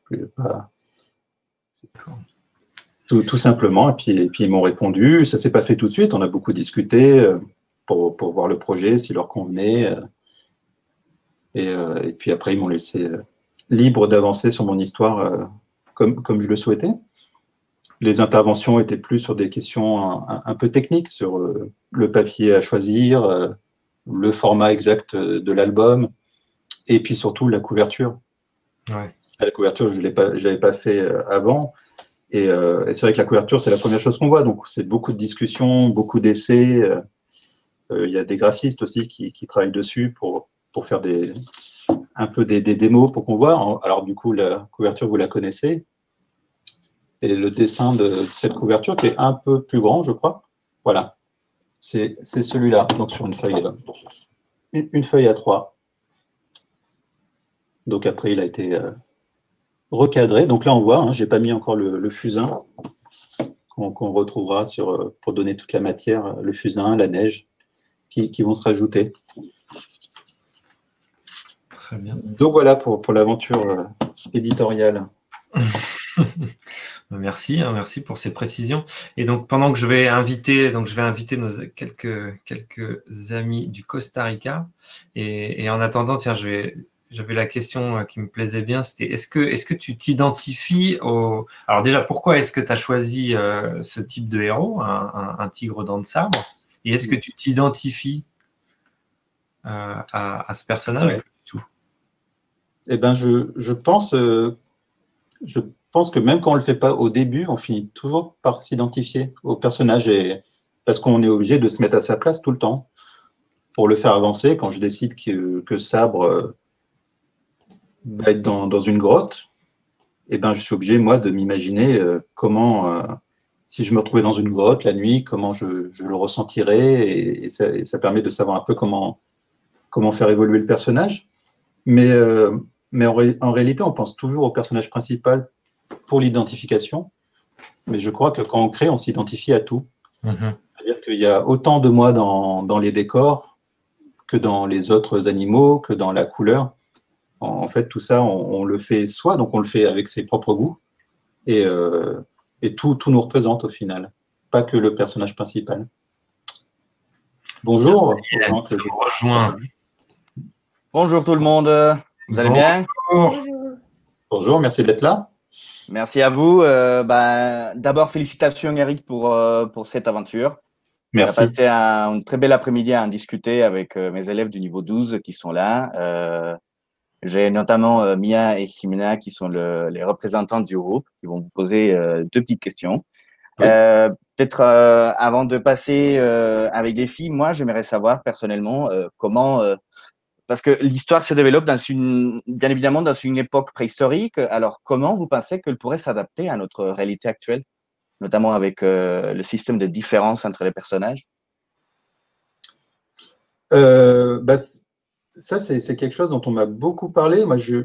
Tout simplement. Et puis ils m'ont répondu. Ça s'est pas fait tout de suite. On a beaucoup discuté pour voir le projet, s'il leur convenait. Et puis après, ils m'ont laissé libre d'avancer sur mon histoire comme je le souhaitais. Les interventions étaient plus sur des questions un peu techniques, sur le papier à choisir, le format exact de l'album, et puis surtout la couverture. Ouais. La couverture, je l'avais pas fait avant. Et c'est vrai que la couverture, c'est la première chose qu'on voit. Donc, c'est beaucoup de discussions, beaucoup d'essais. Il y a des graphistes aussi qui travaillent dessus pour faire un peu des démos pour qu'on voit. Alors, du coup, la couverture, vous la connaissez. Et le dessin de cette couverture, qui est un peu plus grand, je crois. Voilà. C'est celui-là, donc sur une feuille, une feuille A3. Donc après, il a été recadré. Donc là, on voit, hein, je n'ai pas mis encore le fusain qu'on retrouvera pour donner toute la matière, le fusain, la neige, qui vont se rajouter. Très bien. Donc voilà pour l'aventure éditoriale. Merci, hein, merci pour ces précisions. Et donc, pendant que je vais inviter nos quelques amis du Costa Rica, et en attendant, tiens, j'avais la question qui me plaisait bien, c'était est-ce que tu t'identifies au... Alors déjà, pourquoi est-ce que tu as choisi ce type de héros, un tigre dents de sabre, et est-ce que tu t'identifies à ce personnage? Ouais. Eh ben, je pense que même quand on ne le fait pas au début, on finit toujours par s'identifier au personnage, parce qu'on est obligé de se mettre à sa place tout le temps. Pour le faire avancer, quand je décide que Sabre va être dans une grotte, eh ben, je suis obligé, moi, de m'imaginer comment, si je me retrouvais dans une grotte la nuit, comment je le ressentirais, et ça permet de savoir un peu comment faire évoluer le personnage. Mais en réalité, on pense toujours au personnage principal pour l'identification. Mais je crois que quand on crée, on s'identifie à tout. Mm-hmm. C'est-à-dire qu'il y a autant de moi dans les décors que dans les autres animaux, que dans la couleur. En fait, tout ça, on le fait soi, donc on le fait avec ses propres goûts. Et tout nous représente au final, pas que le personnage principal. Bonjour aux gens que je rejoins. Bonjour tout le monde, vous allez bien? Bonjour, merci d'être là. Merci à vous. D'abord, félicitations Eric pour cette aventure. Merci. Ça a passé un très bel après-midi à en discuter avec mes élèves du niveau 12 qui sont là. J'ai notamment Mia et Jimena qui sont les représentants du groupe qui vont vous poser deux petites questions. Oui. Peut-être avant de passer avec les filles, moi j'aimerais savoir personnellement comment parce que l'histoire se développe bien évidemment dans une époque préhistorique. Alors, comment vous pensez qu'elle pourrait s'adapter à notre réalité actuelle, notamment avec le système de différence entre les personnages? Ça, c'est quelque chose dont on m'a beaucoup parlé. Moi, je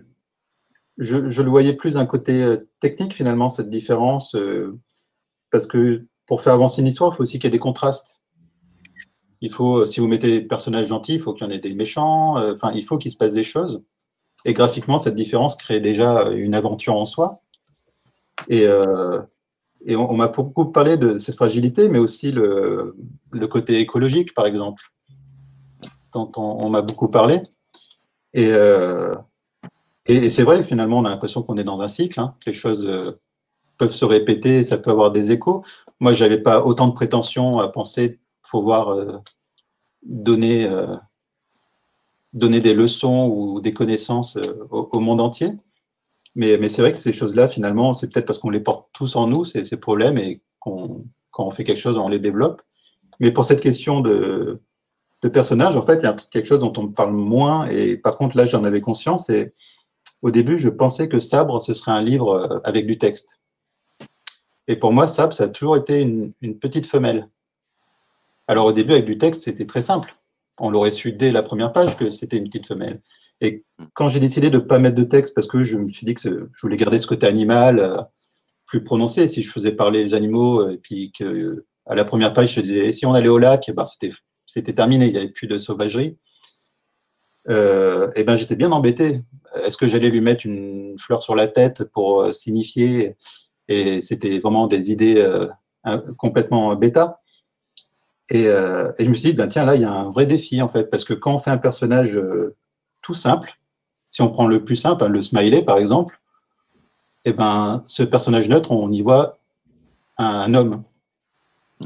le voyais plus d'un côté technique, finalement, cette différence, parce que pour faire avancer une histoire, il faut aussi qu'il y ait des contrastes. Il faut, si vous mettez des personnages gentils, il faut qu'il y en ait des méchants, il faut qu'il se passe des choses. Et graphiquement, cette différence crée déjà une aventure en soi. Et on m'a beaucoup parlé de cette fragilité, mais aussi le côté écologique, par exemple, dont on m'a beaucoup parlé. Et c'est vrai, finalement, on a l'impression qu'on est dans un cycle, hein, que les choses peuvent se répéter, ça peut avoir des échos. Moi, je n'avais pas autant de prétention à penser pouvoir donner des leçons ou des connaissances au monde entier. Mais c'est vrai que ces choses-là, finalement, c'est peut-être parce qu'on les porte tous en nous, ces problèmes, et quand on fait quelque chose, on les développe. Mais pour cette question de personnage, en fait, il y a quelque chose dont on me parle moins, et par contre, là, j'en avais conscience, et au début, je pensais que Sabre, ce serait un livre avec du texte. Et pour moi, Sabre, ça a toujours été une petite femelle. Alors au début, avec du texte, c'était très simple. On l'aurait su dès la première page que c'était une petite femelle. Et quand j'ai décidé de ne pas mettre de texte, parce que je me suis dit que je voulais garder ce côté animal plus prononcé, si je faisais parler les animaux, et puis que à la première page, je disais, si on allait au lac, ben, c'était terminé, il n'y avait plus de sauvagerie. Et ben, j'étais bien embêté. Est-ce que j'allais lui mettre une fleur sur la tête pour signifier? Et c'était vraiment des idées complètement bêta. Et je me suis dit, ben, tiens, là, il y a un vrai défi, en fait, parce que quand on fait un personnage tout simple, si on prend le plus simple, hein, le smiley, par exemple, et ben, ce personnage neutre, on y voit un homme.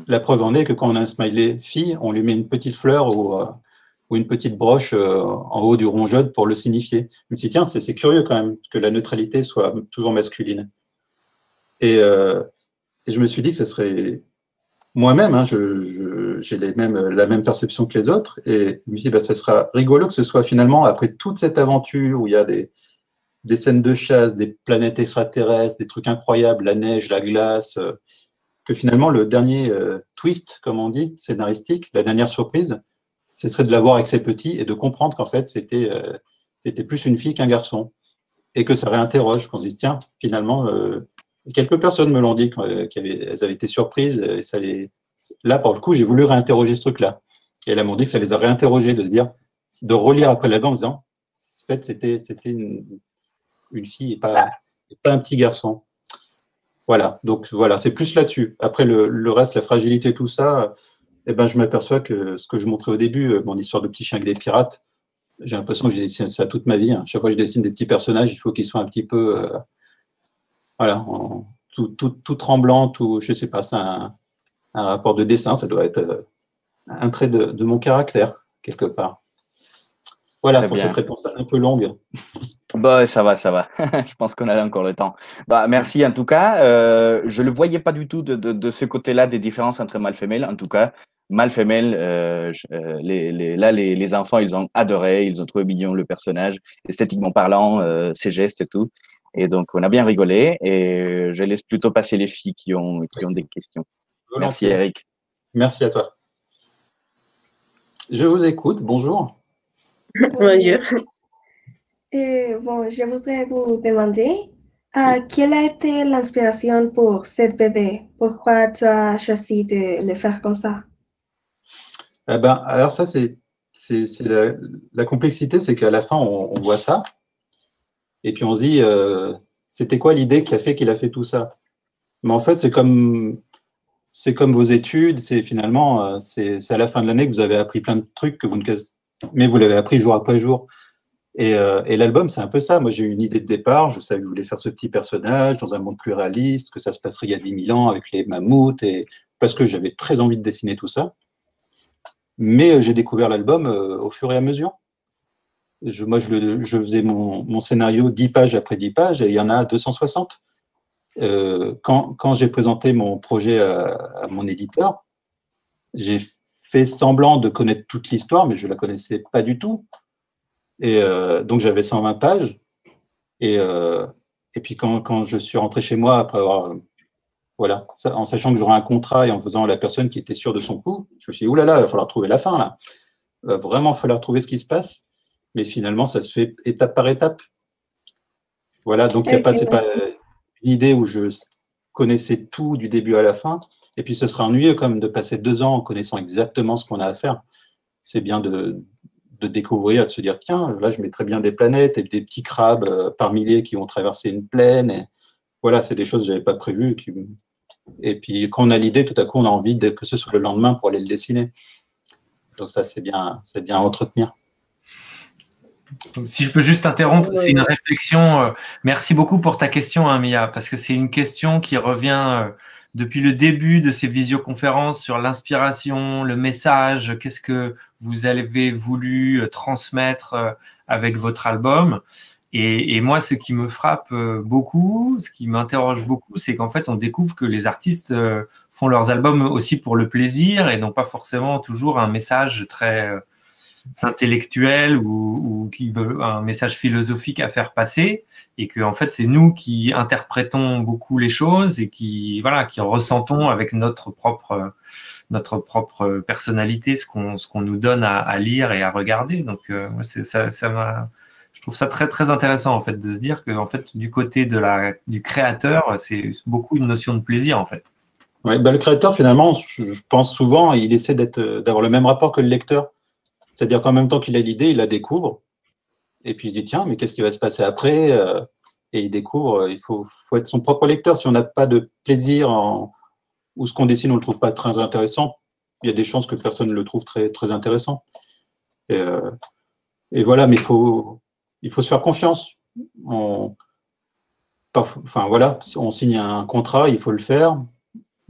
La preuve en est que quand on a un smiley fille, on lui met une petite fleur ou une petite broche en haut du rond jaune pour le signifier. Je me suis dit, tiens, c'est curieux quand même que la neutralité soit toujours masculine. Et je me suis dit que ce serait moi-même, hein, j'ai la même perception que les autres, et je me suis dit, bah, ça sera rigolo que ce soit finalement, après toute cette aventure où il y a des scènes de chasse, des planètes extraterrestres, des trucs incroyables, la neige, la glace, que finalement le dernier twist, comme on dit, scénaristique, la dernière surprise, ce serait de l'avoir avec ses petits et de comprendre qu'en fait c'était plus une fille qu'un garçon, et que ça réinterroge, qu'on se dit tiens, finalement, quelques personnes me l'ont dit qu'elles avaient été surprises, et là pour le coup j'ai voulu réinterroger ce truc-là, et elles m'ont dit que ça les a réinterrogées, de se dire, de relire après l'album en disant, en fait c'était une fille et pas un petit garçon. Voilà, donc voilà, c'est plus là-dessus. Après, le reste, la fragilité, tout ça, eh ben, je m'aperçois que ce que je montrais au début, mon histoire de petit chien avec des pirates, j'ai l'impression que j'ai dessiné ça toute ma vie. Hein. Chaque fois que je dessine des petits personnages, il faut qu'ils soient un petit peu, voilà, tout tremblant, tout, je sais pas, c'est un rapport de dessin, ça doit être un trait de mon caractère, quelque part. Voilà, Très pour bien. cette réponse un peu longue. Bah, ça va, ça va. Je pense qu'on a encore le temps. Bah, merci en tout cas. Je le voyais pas du tout de ce côté-là des différences entre mâle et femelle. En tout cas, mâle femelle, les enfants, ils ont adoré, ils ont trouvé mignon le personnage, esthétiquement parlant, ses gestes et tout. Et donc, on a bien rigolé. Et je laisse plutôt passer les filles qui ont des questions. Merci, Volontiers. Eric. Merci à toi. Je vous écoute. Bonjour. Bonjour. Bon, je voudrais vous demander quelle a été l'inspiration pour cette BD? Pourquoi tu as choisi de le faire comme ça? Eh ben, alors ça, c'est la complexité, c'est qu'à la fin, on voit ça, et puis on se dit, c'était quoi l'idée qui a fait qu'il a fait tout ça? Mais en fait, c'est comme vos études, c'est finalement, c'est à la fin de l'année que vous avez appris plein de trucs que mais vous l'avez appris jour après jour. Et l'album, c'est un peu ça. Moi, j'ai eu une idée de départ. Je savais que je voulais faire ce petit personnage dans un monde plus réaliste, que ça se passerait il y a 10 000 ans avec les mammouths, et parce que j'avais très envie de dessiner tout ça. Mais j'ai découvert l'album au fur et à mesure. Moi, je faisais mon scénario 10 pages après 10 pages, et il y en a 260. Quand j'ai présenté mon projet à mon éditeur, j'ai fait semblant de connaître toute l'histoire, mais je ne la connaissais pas du tout. Et donc, j'avais 120 pages. Et puis, quand je suis rentré chez moi, après avoir, voilà, en sachant que j'aurais un contrat et en faisant la personne qui était sûre de son coup, je me suis dit, oulala, il va falloir trouver la fin, là. Il va vraiment falloir trouver ce qui se passe. Mais finalement, ça se fait étape par étape. Voilà, donc c'est pas une idée où je connaissais tout du début à la fin. Et puis, ce serait ennuyeux quand même de passer 2 ans en connaissant exactement ce qu'on a à faire. C'est bien de découvrir, de se dire, tiens, là, je mettrais bien des planètes et des petits crabes par milliers qui vont traverser une plaine. Et voilà, c'est des choses que je n'avais pas prévues. Et puis, quand on a l'idée, tout à coup, on a envie que ce soit le lendemain pour aller le dessiner. Donc ça, c'est bien à entretenir. Si je peux juste interrompre, c'est une réflexion. Merci beaucoup pour ta question, hein, Mia, parce que c'est une question qui revient depuis le début de ces visioconférences sur l'inspiration, le message, qu'est-ce que vous avez voulu transmettre avec votre album. Et moi, ce qui me frappe beaucoup, ce qui m'interroge beaucoup, c'est qu'en fait, on découvre que les artistes font leurs albums aussi pour le plaisir et n'ont pas forcément toujours un message très intellectuel ou qui veut un message philosophique à faire passer, et que en fait c'est nous qui interprétons beaucoup les choses et qui ressentons avec notre propre personnalité ce qu'on nous donne à lire et à regarder. Donc ça je trouve ça très, très intéressant, en fait, de se dire que, en fait, du côté du créateur, c'est beaucoup une notion de plaisir, en fait. Ouais, le créateur, finalement, je pense souvent, il essaie d'avoir le même rapport que le lecteur. C'est-à-dire qu'en même temps qu'il a l'idée, il la découvre. Et puis il se dit, tiens, mais qu'est-ce qui va se passer après? Et il découvre, il faut être son propre lecteur. Si on n'a pas de plaisir ou ce qu'on dessine, on ne le trouve pas très intéressant, il y a des chances que personne ne le trouve très, très intéressant. Et voilà, mais il faut se faire confiance. Enfin voilà, on signe un contrat, il faut le faire,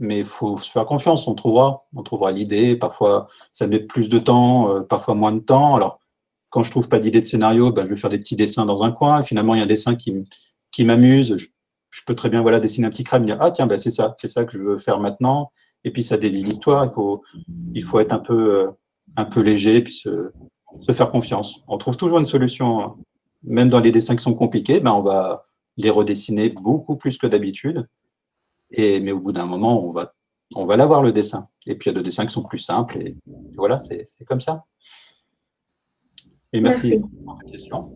mais il faut se faire confiance. On trouvera l'idée. Parfois, ça met plus de temps, parfois moins de temps. Alors, quand je trouve pas d'idée de scénario, ben, je vais faire des petits dessins dans un coin. Et finalement, il y a un dessin qui m'amuse. Je peux très bien dessiner un petit crâne et dire, ah tiens, ben, c'est ça que je veux faire maintenant. Et puis ça délie l'histoire. Il faut être un peu léger, puis se faire confiance. On trouve toujours une solution, même dans les dessins qui sont compliqués, ben, on va les redessiner beaucoup plus que d'habitude. Mais au bout d'un moment, on va l'avoir le dessin. Et puis il y a des dessins qui sont plus simples. Et voilà, c'est comme ça. Et merci pour ta question.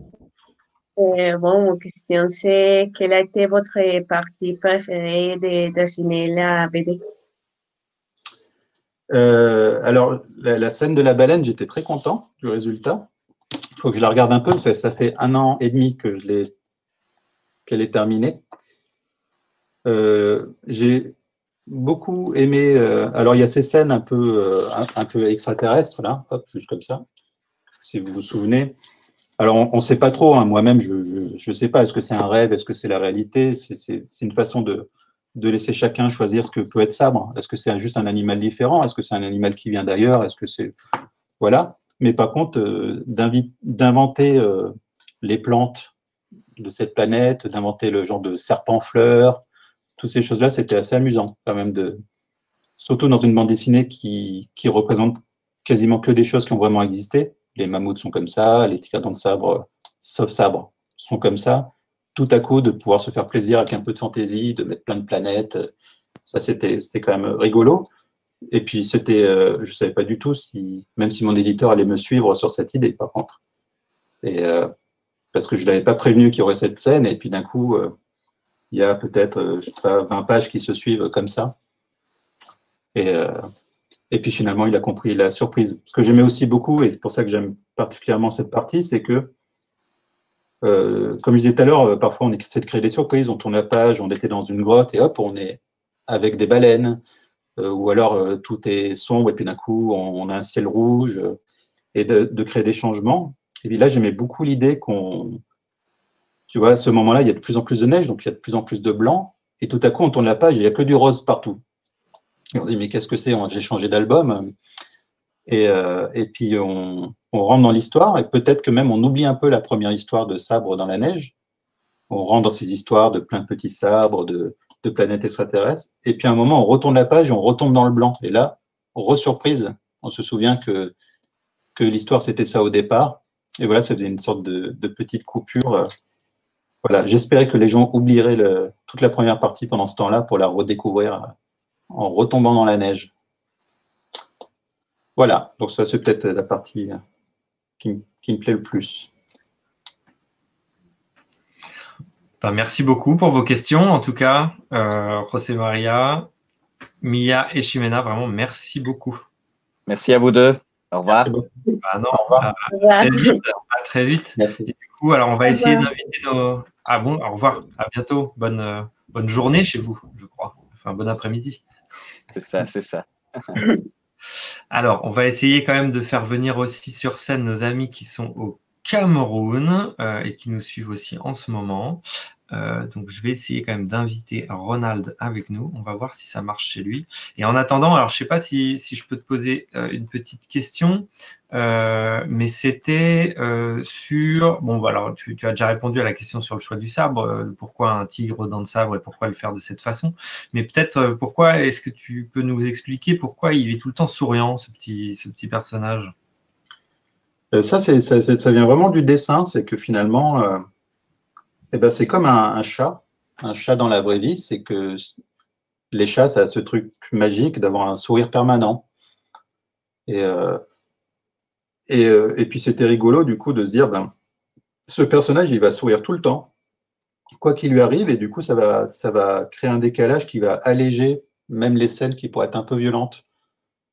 Bon, ma question c'est quelle a été votre partie préférée de dessiner la BD? Alors, la scène de la baleine, j'étais très content du résultat. Il faut que je la regarde un peu. Ça fait 1 an et demi qu'elle est terminée. J'ai beaucoup aimé. Alors, il y a ces scènes un peu extraterrestres, là, hop, juste comme ça, si vous vous souvenez. Alors, on ne sait pas trop, hein. Moi-même, je ne sais pas, est-ce que c'est un rêve, est-ce que c'est la réalité? C'est une façon de laisser chacun choisir ce que peut être sabre. Est-ce que c'est juste un animal différent? Est-ce que c'est un animal qui vient d'ailleurs? Est-ce que c'est… Voilà. Mais par contre, d'inventer les plantes de cette planète, d'inventer le genre de serpent-fleur, toutes ces choses-là, c'était assez amusant quand même, surtout dans une bande dessinée qui représente quasiment que des choses qui ont vraiment existé. Les mammouths sont comme ça, les tigres à dents de sabre, sauf sabre, sont comme ça. Tout à coup, de pouvoir se faire plaisir avec un peu de fantaisie, de mettre plein de planètes, ça c'était quand même rigolo. Et puis c'était, je ne savais pas du tout même si mon éditeur allait me suivre sur cette idée, par contre. Parce que je ne l'avais pas prévenu qu'il y aurait cette scène, et puis d'un coup, il y a peut-être 20 pages qui se suivent comme ça. Et puis finalement, il a compris la surprise. Ce que j'aimais aussi beaucoup, et c'est pour ça que j'aime particulièrement cette partie, c'est que, comme je disais tout à l'heure, parfois on essaie de créer des surprises, on tourne la page, on était dans une grotte, et hop, on est avec des baleines, ou alors tout est sombre, et puis d'un coup, on a un ciel rouge, et de créer des changements. Et puis là, j'aimais beaucoup l'idée tu vois, à ce moment-là, il y a de plus en plus de neige, donc il y a de plus en plus de blanc, et tout à coup, on tourne la page, et il n'y a que du rose partout. Et on dit, mais qu'est-ce que c'est? J'ai changé d'album. Et puis, on rentre dans l'histoire, et peut-être que même on oublie un peu la première histoire de sabre dans la neige. On rentre dans ces histoires de plein de petits sabres, de planètes extraterrestres. Et puis, à un moment, on retourne la page et on retombe dans le blanc. Et là, resurprise, on se souvient que l'histoire, c'était ça au départ. Et voilà, ça faisait une sorte de petite coupure. Voilà, j'espérais que les gens oublieraient toute la première partie pendant ce temps-là pour la redécouvrir en retombant dans la neige. Voilà, donc ça c'est peut-être la partie qui me plaît le plus. Ben, merci beaucoup pour vos questions, en tout cas, José Maria, Mia et Ximena, vraiment merci beaucoup. Merci à vous deux. Au revoir. Merci beaucoup. Ben non, Au revoir. à très vite. Merci. Et du coup, alors on va essayer d'inviter nos… Ah bon, au revoir, à bientôt. Bonne journée chez vous, je crois. Enfin, bon après-midi. C'est ça. Alors, on va essayer quand même de faire venir aussi sur scène nos amis qui sont au Cameroun et qui nous suivent aussi en ce moment. Donc, je vais essayer quand même d'inviter Ronald avec nous. On va voir si ça marche chez lui. Et en attendant, alors je ne sais pas si je peux te poser une petite question, mais c'était sur… Bon, alors tu as déjà répondu à la question sur le choix du sabre, pourquoi un tigre aux dents de sabre et pourquoi le faire de cette façon. Mais peut-être pourquoi, est-ce que tu peux nous expliquer pourquoi il est tout le temps souriant, ce petit personnage? Ça vient vraiment du dessin, c'est que finalement… c'est comme un chat dans la vraie vie, c'est que les chats, ça a ce truc magique d'avoir un sourire permanent. Et puis c'était rigolo du coup de se dire, ce personnage, il va sourire tout le temps, quoi qu'il lui arrive, et du coup, ça va créer un décalage qui va alléger même les scènes qui pourraient être un peu violentes.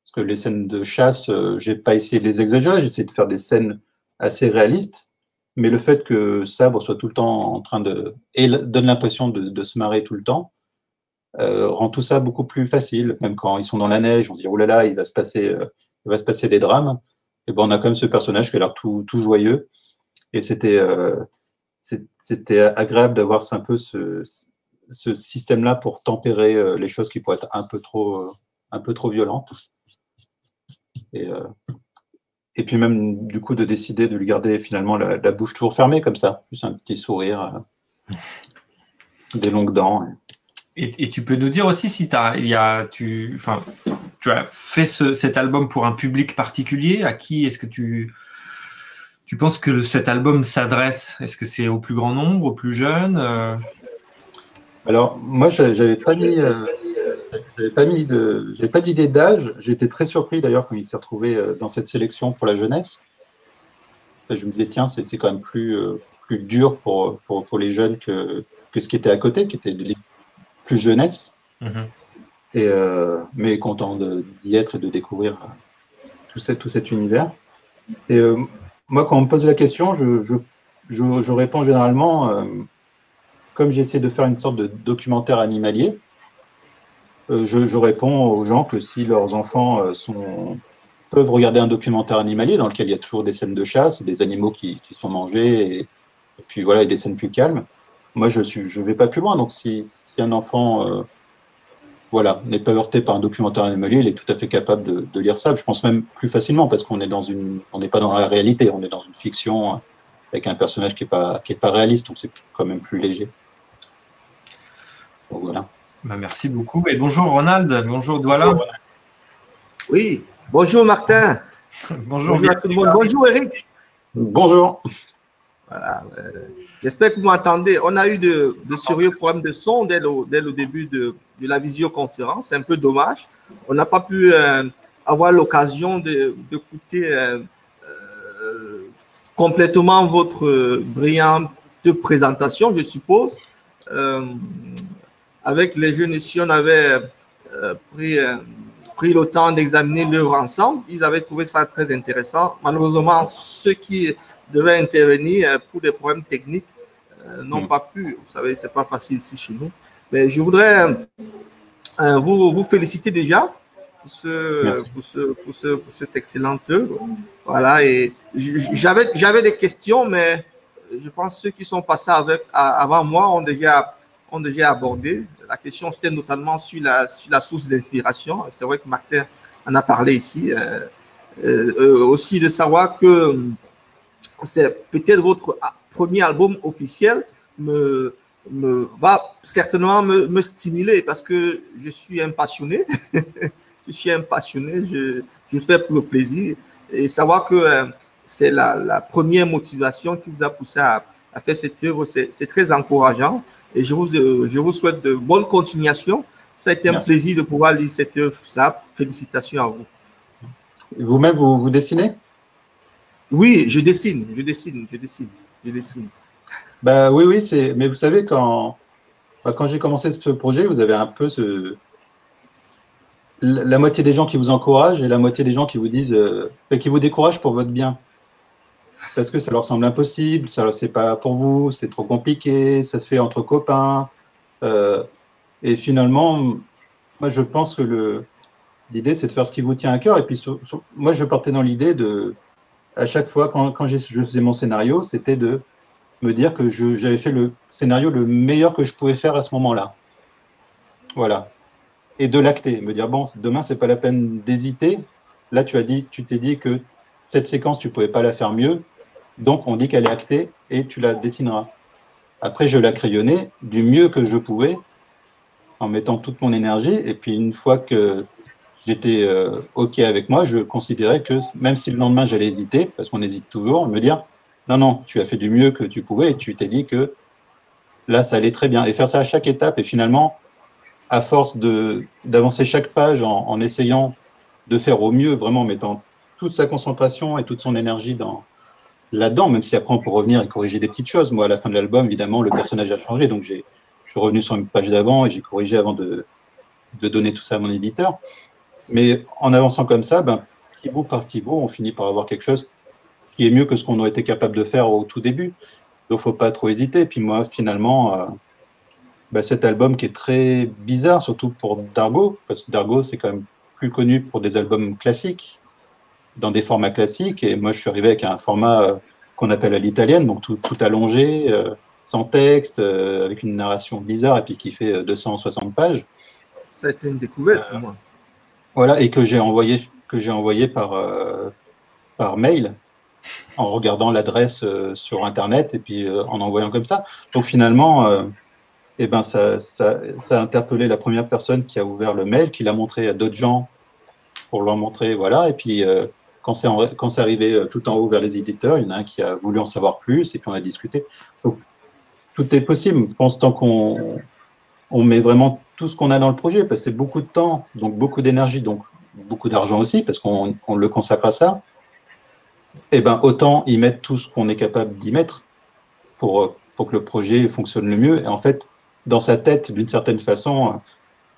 Parce que les scènes de chasse, j'ai pas essayé de les exagérer, j'ai essayé de faire des scènes assez réalistes, mais le fait que Sabre soit tout le temps en train et donne l'impression de se marrer tout le temps, rend tout ça beaucoup plus facile. Même quand ils sont dans la neige, on se dit oh là là, il va se passer des drames. Et ben on a quand même ce personnage qui a l'air tout joyeux. Et c'était agréable d'avoir un peu ce système-là pour tempérer les choses qui pourraient être un peu trop violentes. Et puis même du coup de décider de lui garder finalement la bouche toujours fermée comme ça, juste un petit sourire, des longues dents. Et tu peux nous dire aussi si tu as fait cet album pour un public particulier. À qui est-ce que tu penses que cet album s'adresse? Est-ce que c'est au plus grand nombre, aux plus jeunes? Alors moi, j'avais pas d'idée d'âge. J'étais très surpris d'ailleurs quand il s'est retrouvé dans cette sélection pour la jeunesse. Je me disais tiens, c'est quand même plus dur pour les jeunes que ce qui était à côté, qui était plus jeunesse. Mais content d'y être et de découvrir tout cet univers. Et moi, quand on me pose la question, je réponds généralement, comme j'essaie de faire une sorte de documentaire animalier, je réponds aux gens que si leurs enfants peuvent regarder un documentaire animalier dans lequel il y a toujours des scènes de chasse, des animaux qui sont mangés, et puis voilà, et des scènes plus calmes. Moi, je vais pas plus loin. Donc, si un enfant n'est pas heurté par un documentaire animalier, il est tout à fait capable de lire ça. Je pense même plus facilement parce qu'on est on n'est pas dans la réalité, on est dans une fiction avec un personnage qui est pas réaliste, donc c'est quand même plus léger. Donc, voilà. Merci beaucoup. Et bonjour Ronald, bonjour Douala. Oui, bonjour Martin. Bonjour à tout le monde. Bonjour Eric. Bonjour. Voilà, j'espère que vous m'entendez. On a eu de sérieux problèmes de son dès le début de la visioconférence. C'est un peu dommage. On n'a pas pu avoir l'occasion d'écouter complètement votre brillante présentation, je suppose. Avec les jeunes ici, on avait pris le temps d'examiner l'œuvre ensemble. Ils avaient trouvé ça très intéressant. Malheureusement, ceux qui devaient intervenir pour des problèmes techniques n'ont pas pu. Vous savez, c'est pas facile ici chez nous. Mais je voudrais vous féliciter déjà pour cette excellente œuvre. Voilà, et j'avais des questions, mais je pense que ceux qui sont passés avant moi ont déjà abordé. La question, c'était notamment sur la source d'inspiration. C'est vrai que Martin en a parlé ici. Aussi de savoir que c'est peut-être votre premier album officiel va certainement me stimuler parce que je suis un passionné. Je fais pour le plaisir. Et savoir que c'est la première motivation qui vous a poussé à faire cette œuvre, c'est très encourageant. Et je vous souhaite de bonnes continuations. Ça a été un plaisir de pouvoir lire cette œuvre. Félicitations à vous. Vous-même, vous dessinez? Oui, je dessine. Bah oui, mais vous savez, quand j'ai commencé ce projet, vous avez un peu la moitié des gens qui vous encouragent et la moitié des gens qui vous disent, qui vous découragent pour votre bien. Parce que ça leur semble impossible, c'est pas pour vous, c'est trop compliqué, ça se fait entre copains. Et finalement, moi, je pense que l'idée, c'est de faire ce qui vous tient à cœur. Et puis, moi, je partais dans l'idée à chaque fois, quand je faisais mon scénario, c'était de me dire que j'avais fait le scénario le meilleur que je pouvais faire à ce moment-là. Voilà. Et de l'acter, me dire, bon, demain, c'est pas la peine d'hésiter. Là, tu t'es dit que cette séquence, tu pouvais pas la faire mieux. Donc, on dit qu'elle est actée et tu la dessineras. Après, je l'ai crayonnée du mieux que je pouvais en mettant toute mon énergie. Et puis, une fois que j'étais OK avec moi, je considérais que même si le lendemain, j'allais hésiter, parce qu'on hésite toujours, me dire non, tu as fait du mieux que tu pouvais et tu t'es dit que là, ça allait très bien. Et faire ça à chaque étape. Et finalement, à force d'avancer chaque page en essayant de faire au mieux, vraiment en mettant toute sa concentration et toute son énergie là-dedans, même si après on peut revenir et corriger des petites choses. Moi, à la fin de l'album, évidemment, le personnage a changé, donc je suis revenu sur une page d'avant et j'ai corrigé avant de donner tout ça à mon éditeur. Mais en avançant comme ça, petit bout par petit bout, on finit par avoir quelque chose qui est mieux que ce qu'on aurait été capable de faire au tout début. Donc, il ne faut pas trop hésiter. Puis moi, finalement, cet album qui est très bizarre, surtout pour Dargaud, parce que Dargaud, c'est quand même plus connu pour des albums classiques, dans des formats classiques. Et moi, je suis arrivé avec un format qu'on appelle à l'italienne, donc tout allongé, sans texte, avec une narration bizarre, et puis qui fait 260 pages. Ça a été une découverte pour moi. Voilà, et que j'ai envoyé par mail, en regardant l'adresse sur Internet, et puis en envoyant comme ça. Donc finalement, ça a interpellé la première personne qui a ouvert le mail, qui l'a montré à d'autres gens pour leur montrer, voilà. Et puis, quand c'est arrivé tout en haut vers les éditeurs, il y en a un qui a voulu en savoir plus, et puis on a discuté. Donc, tout est possible. Je pense tant qu'on met vraiment tout ce qu'on a dans le projet, parce que c'est beaucoup de temps, donc beaucoup d'énergie, donc beaucoup d'argent aussi, parce qu'on le consacre à ça, autant y mettre tout ce qu'on est capable d'y mettre pour que le projet fonctionne le mieux. Et en fait, dans sa tête, d'une certaine façon,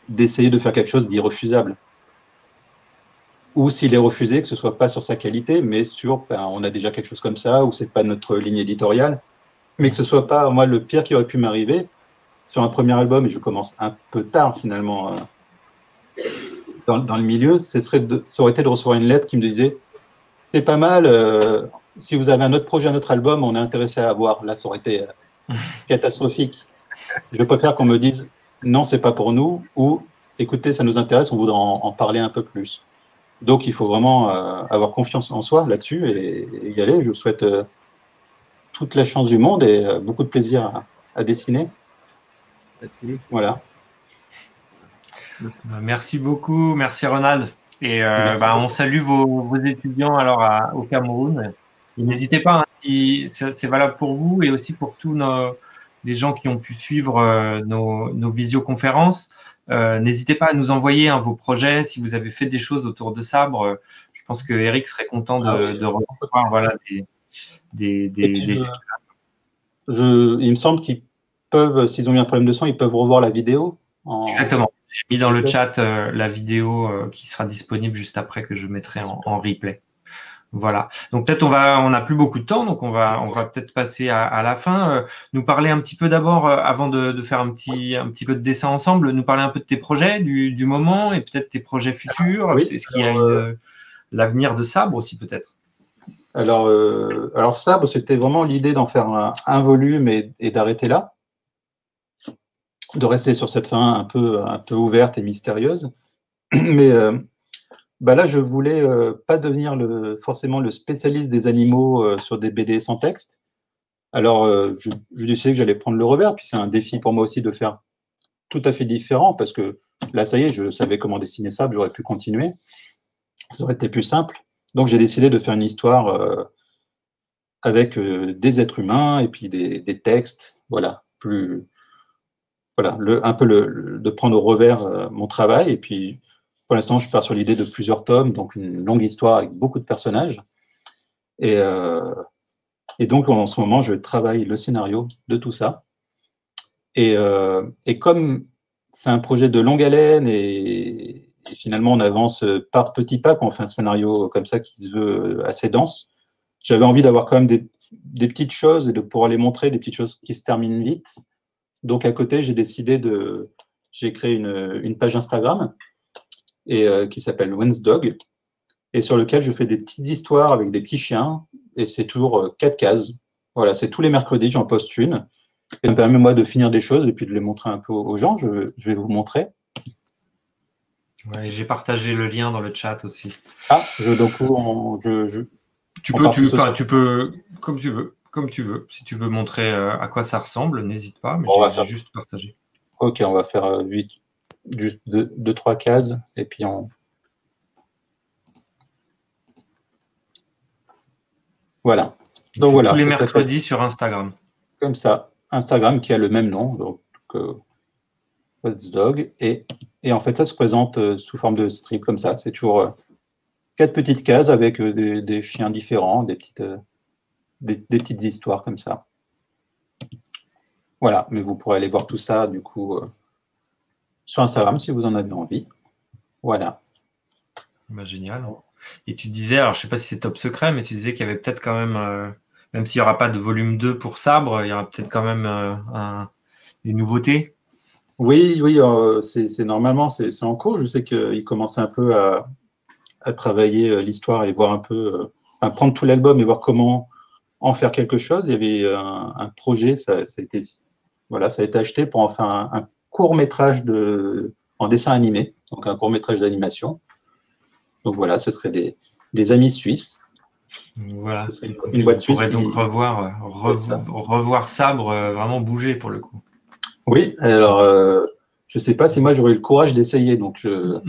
d'essayer de faire quelque chose d'irrefusable. Ou s'il est refusé, que ce ne soit pas sur sa qualité, mais sur, on a déjà quelque chose comme ça, ou ce n'est pas notre ligne éditoriale, mais que ce ne soit pas, moi, le pire qui aurait pu m'arriver, sur un premier album, et je commence un peu tard finalement dans le milieu, ça aurait été de recevoir une lettre qui me disait « C'est pas mal, si vous avez un autre projet, un autre album, on est intéressé à avoir. » Là, ça aurait été catastrophique. Je préfère qu'on me dise « Non, c'est pas pour nous » ou « Écoutez, ça nous intéresse, on voudrait en parler un peu plus. » Donc, il faut vraiment avoir confiance en soi là-dessus et y aller. Je vous souhaite toute la chance du monde et beaucoup de plaisir à dessiner. Merci. Voilà. Merci beaucoup, merci Ronald. Et on salue vos étudiants alors au Cameroun. N'hésitez pas, hein, si c'est valable pour vous et aussi pour tous les gens qui ont pu suivre nos visioconférences. N'hésitez pas à nous envoyer vos projets, si vous avez fait des choses autour de Sabre. Je pense que Eric serait content de recevoir des il me semble qu'ils peuvent, s'ils ont eu un problème de son, ils peuvent revoir la vidéo. Exactement. J'ai mis dans le chat la vidéo qui sera disponible juste après, que je mettrai en replay. Voilà. Donc peut-être on n'a plus beaucoup de temps, donc on va peut-être passer à la fin. Nous parler un petit peu d'abord, avant de faire un petit peu de dessin ensemble, nous parler un peu de tes projets du moment et peut-être tes projets futurs. Oui, est-ce qu'il y a l'avenir de Sabre aussi peut-être? Alors Sabre, c'était vraiment l'idée d'en faire un volume et d'arrêter là, de rester sur cette fin un peu ouverte et mystérieuse. Mais là, je voulais pas devenir forcément le spécialiste des animaux sur des BD sans texte. Alors, je décidais que j'allais prendre le revers, puis c'est un défi pour moi aussi de faire tout à fait différent, parce que là, ça y est, je savais comment dessiner ça, j'aurais pu continuer. Ça aurait été plus simple. Donc, j'ai décidé de faire une histoire avec des êtres humains et puis des textes, voilà, un peu de prendre au revers mon travail. Et puis, pour l'instant, je pars sur l'idée de plusieurs tomes, donc une longue histoire avec beaucoup de personnages. Et donc, en ce moment, je travaille le scénario de tout ça. Et comme c'est un projet de longue haleine et finalement, on avance par petits pas quand on fait un scénario comme ça qui se veut assez dense, j'avais envie d'avoir quand même des petites choses et de pouvoir les montrer, des petites choses qui se terminent vite. Donc, à côté, j'ai créé une page Instagram qui s'appelle Wensdog, et sur lequel je fais des petites histoires avec des petits chiens, et c'est toujours 4 cases. Voilà, c'est tous les mercredis, j'en poste une. Et ça me permet, moi, de finir des choses et puis de les montrer un peu aux gens. Je vais vous montrer. Ouais, j'ai partagé le lien dans le chat aussi. Ah, tu peux, comme tu veux. Si tu veux montrer à quoi ça ressemble, n'hésite pas, mais j'ai juste partagé. Ok, on va faire juste 2-3 cases, et puis Voilà. Donc voilà. Tous les mercredis sur Instagram. Comme ça. Instagram qui a le même nom, donc Wensdog. Et en fait, ça se présente sous forme de strip comme ça. C'est toujours 4 petites cases avec des chiens différents, des des petites histoires comme ça. Voilà, mais vous pourrez aller voir tout ça, du coup, sur Instagram si vous en avez envie. Voilà. Bah, génial. Et tu disais, alors je ne sais pas si c'est top secret, mais tu disais qu'il y avait peut-être quand même s'il n'y aura pas de volume 2 pour Sabre, il y aura peut-être quand même des nouveautés. Oui, c'est normalement, c'est en cours. Je sais qu'il commence un peu à travailler l'histoire et voir un peu, prendre tout l'album et voir comment en faire quelque chose. Il y avait un projet, ça a été acheté pour en faire un court-métrage en dessin animé, donc un court-métrage d'animation. Donc voilà, ce serait des amis suisses. Voilà, une boîte suisse. On pourrait donc revoir Sabre vraiment bouger pour le coup. Oui, alors je ne sais pas si moi j'aurais eu le courage d'essayer, donc je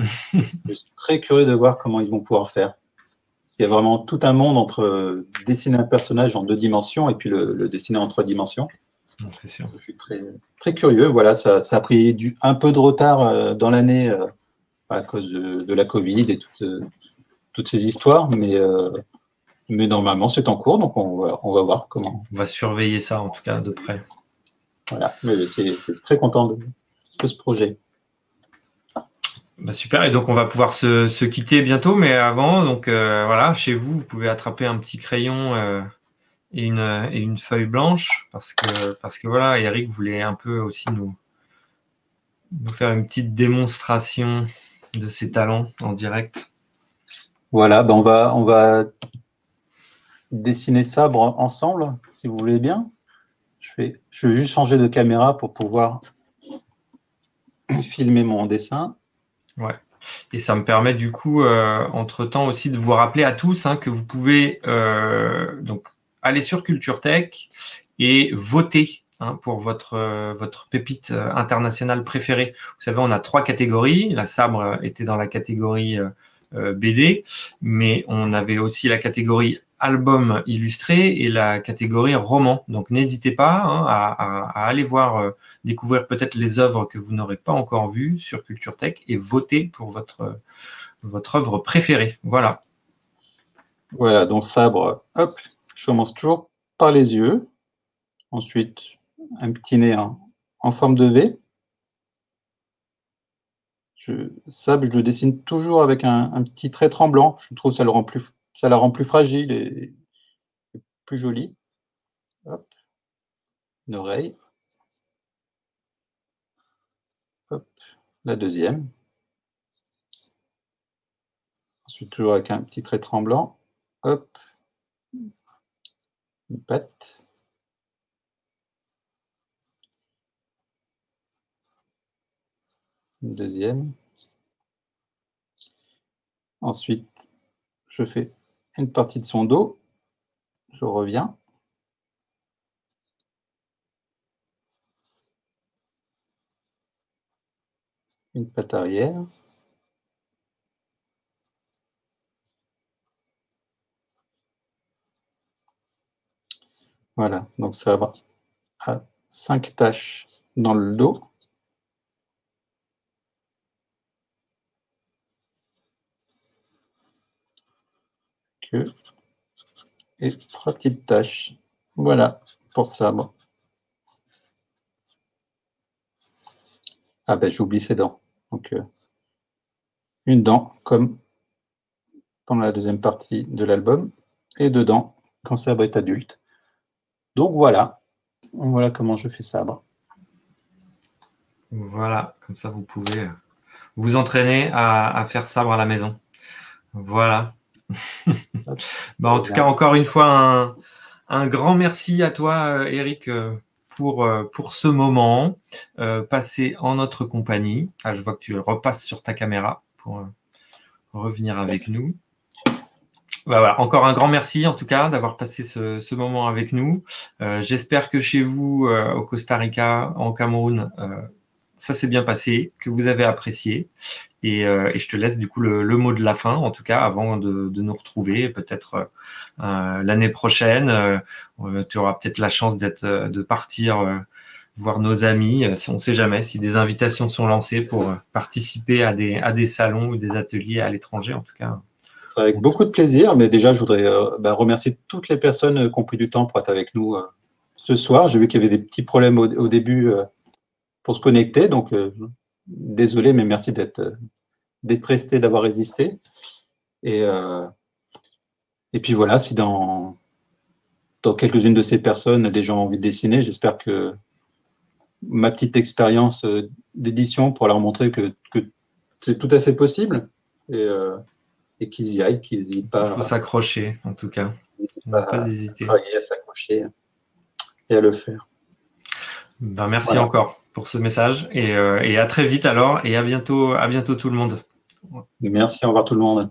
suis très curieux de voir comment ils vont pouvoir faire. Il y a vraiment tout un monde entre dessiner un personnage en 2 dimensions et puis le dessiner en 3 dimensions. C'est sûr. Je suis très, très curieux. Voilà, ça a pris un peu de retard dans l'année à cause de la Covid et toutes ces histoires, mais normalement c'est en cours, donc on va voir comment. On va surveiller ça en tout cas de près. Voilà, mais c'est très content de ce projet. Bah super, et donc on va pouvoir se quitter bientôt, mais avant, donc voilà, chez vous, vous pouvez attraper un petit crayon et une feuille blanche, parce que voilà, Eric voulait un peu aussi nous faire une petite démonstration de ses talents en direct. Voilà, ben on va dessiner Sabre ensemble, si vous voulez bien. Je vais juste changer de caméra pour pouvoir filmer mon dessin. Ouais. Et ça me permet du coup, entre-temps aussi, de vous rappeler à tous que vous pouvez donc aller sur Culture Tech et voter pour votre pépite internationale préférée. Vous savez, on a 3 catégories. La Sabre était dans la catégorie BD, mais on avait aussi la catégorie album illustré et la catégorie roman. Donc n'hésitez pas à aller voir, découvrir peut-être les œuvres que vous n'aurez pas encore vues sur Culture Tech et voter pour votre œuvre préférée. Voilà. Voilà, donc Sabre, hop, je commence toujours par les yeux. Ensuite, un petit nez en forme de V. Sabre, je le dessine toujours avec un petit trait tremblant. Je trouve que ça la rend plus fragile et plus jolie. Hop. Une oreille. Hop. La deuxième. Ensuite, toujours avec un petit trait tremblant. Hop. Une patte. Une deuxième. Ensuite, je fais une partie de son dos. Je reviens. Une patte arrière. Voilà, donc ça a 5 taches dans le dos. Et 3 petites taches. Voilà, pour Sabre. Ah ben j'oublie ses dents. Donc une dent comme dans la deuxième partie de l'album et 2 dents quand Sabre est adulte. Donc voilà comment je fais Sabre. Voilà, comme ça vous pouvez vous entraîner à faire Sabre à la maison. Voilà. En tout cas, encore une fois, un grand merci à toi, Eric, pour ce moment passé en notre compagnie. Je vois que tu repasses sur ta caméra pour revenir avec nous. Voilà, encore un grand merci en tout cas d'avoir passé ce moment avec nous. J'espère que chez vous, au Costa Rica, en Cameroun, ça s'est bien passé, que vous avez apprécié. Et je te laisse du coup le mot de la fin, en tout cas, avant de nous retrouver. Peut-être l'année prochaine, tu auras peut-être la chance de partir voir nos amis. On ne sait jamais si des invitations sont lancées pour participer à des salons ou des ateliers à l'étranger. En tout cas, Avec beaucoup de plaisir, mais déjà, je voudrais remercier toutes les personnes qui ont pris du temps pour être avec nous ce soir. J'ai vu qu'il y avait des petits problèmes au début pour se connecter, donc désolé, mais merci d'être resté, d'avoir résisté. Et puis voilà, si dans quelques-unes de ces personnes, des gens ont envie de dessiner, j'espère que ma petite expérience d'édition pour leur montrer que c'est tout à fait possible et qu'ils y aillent, qu'ils n'hésitent pas. Il faut s'accrocher, en tout cas. Ne pas hésiter. À s'accrocher et à le faire. Ben, merci encore pour ce message et à très vite alors et à bientôt tout le monde. Merci, au revoir tout le monde.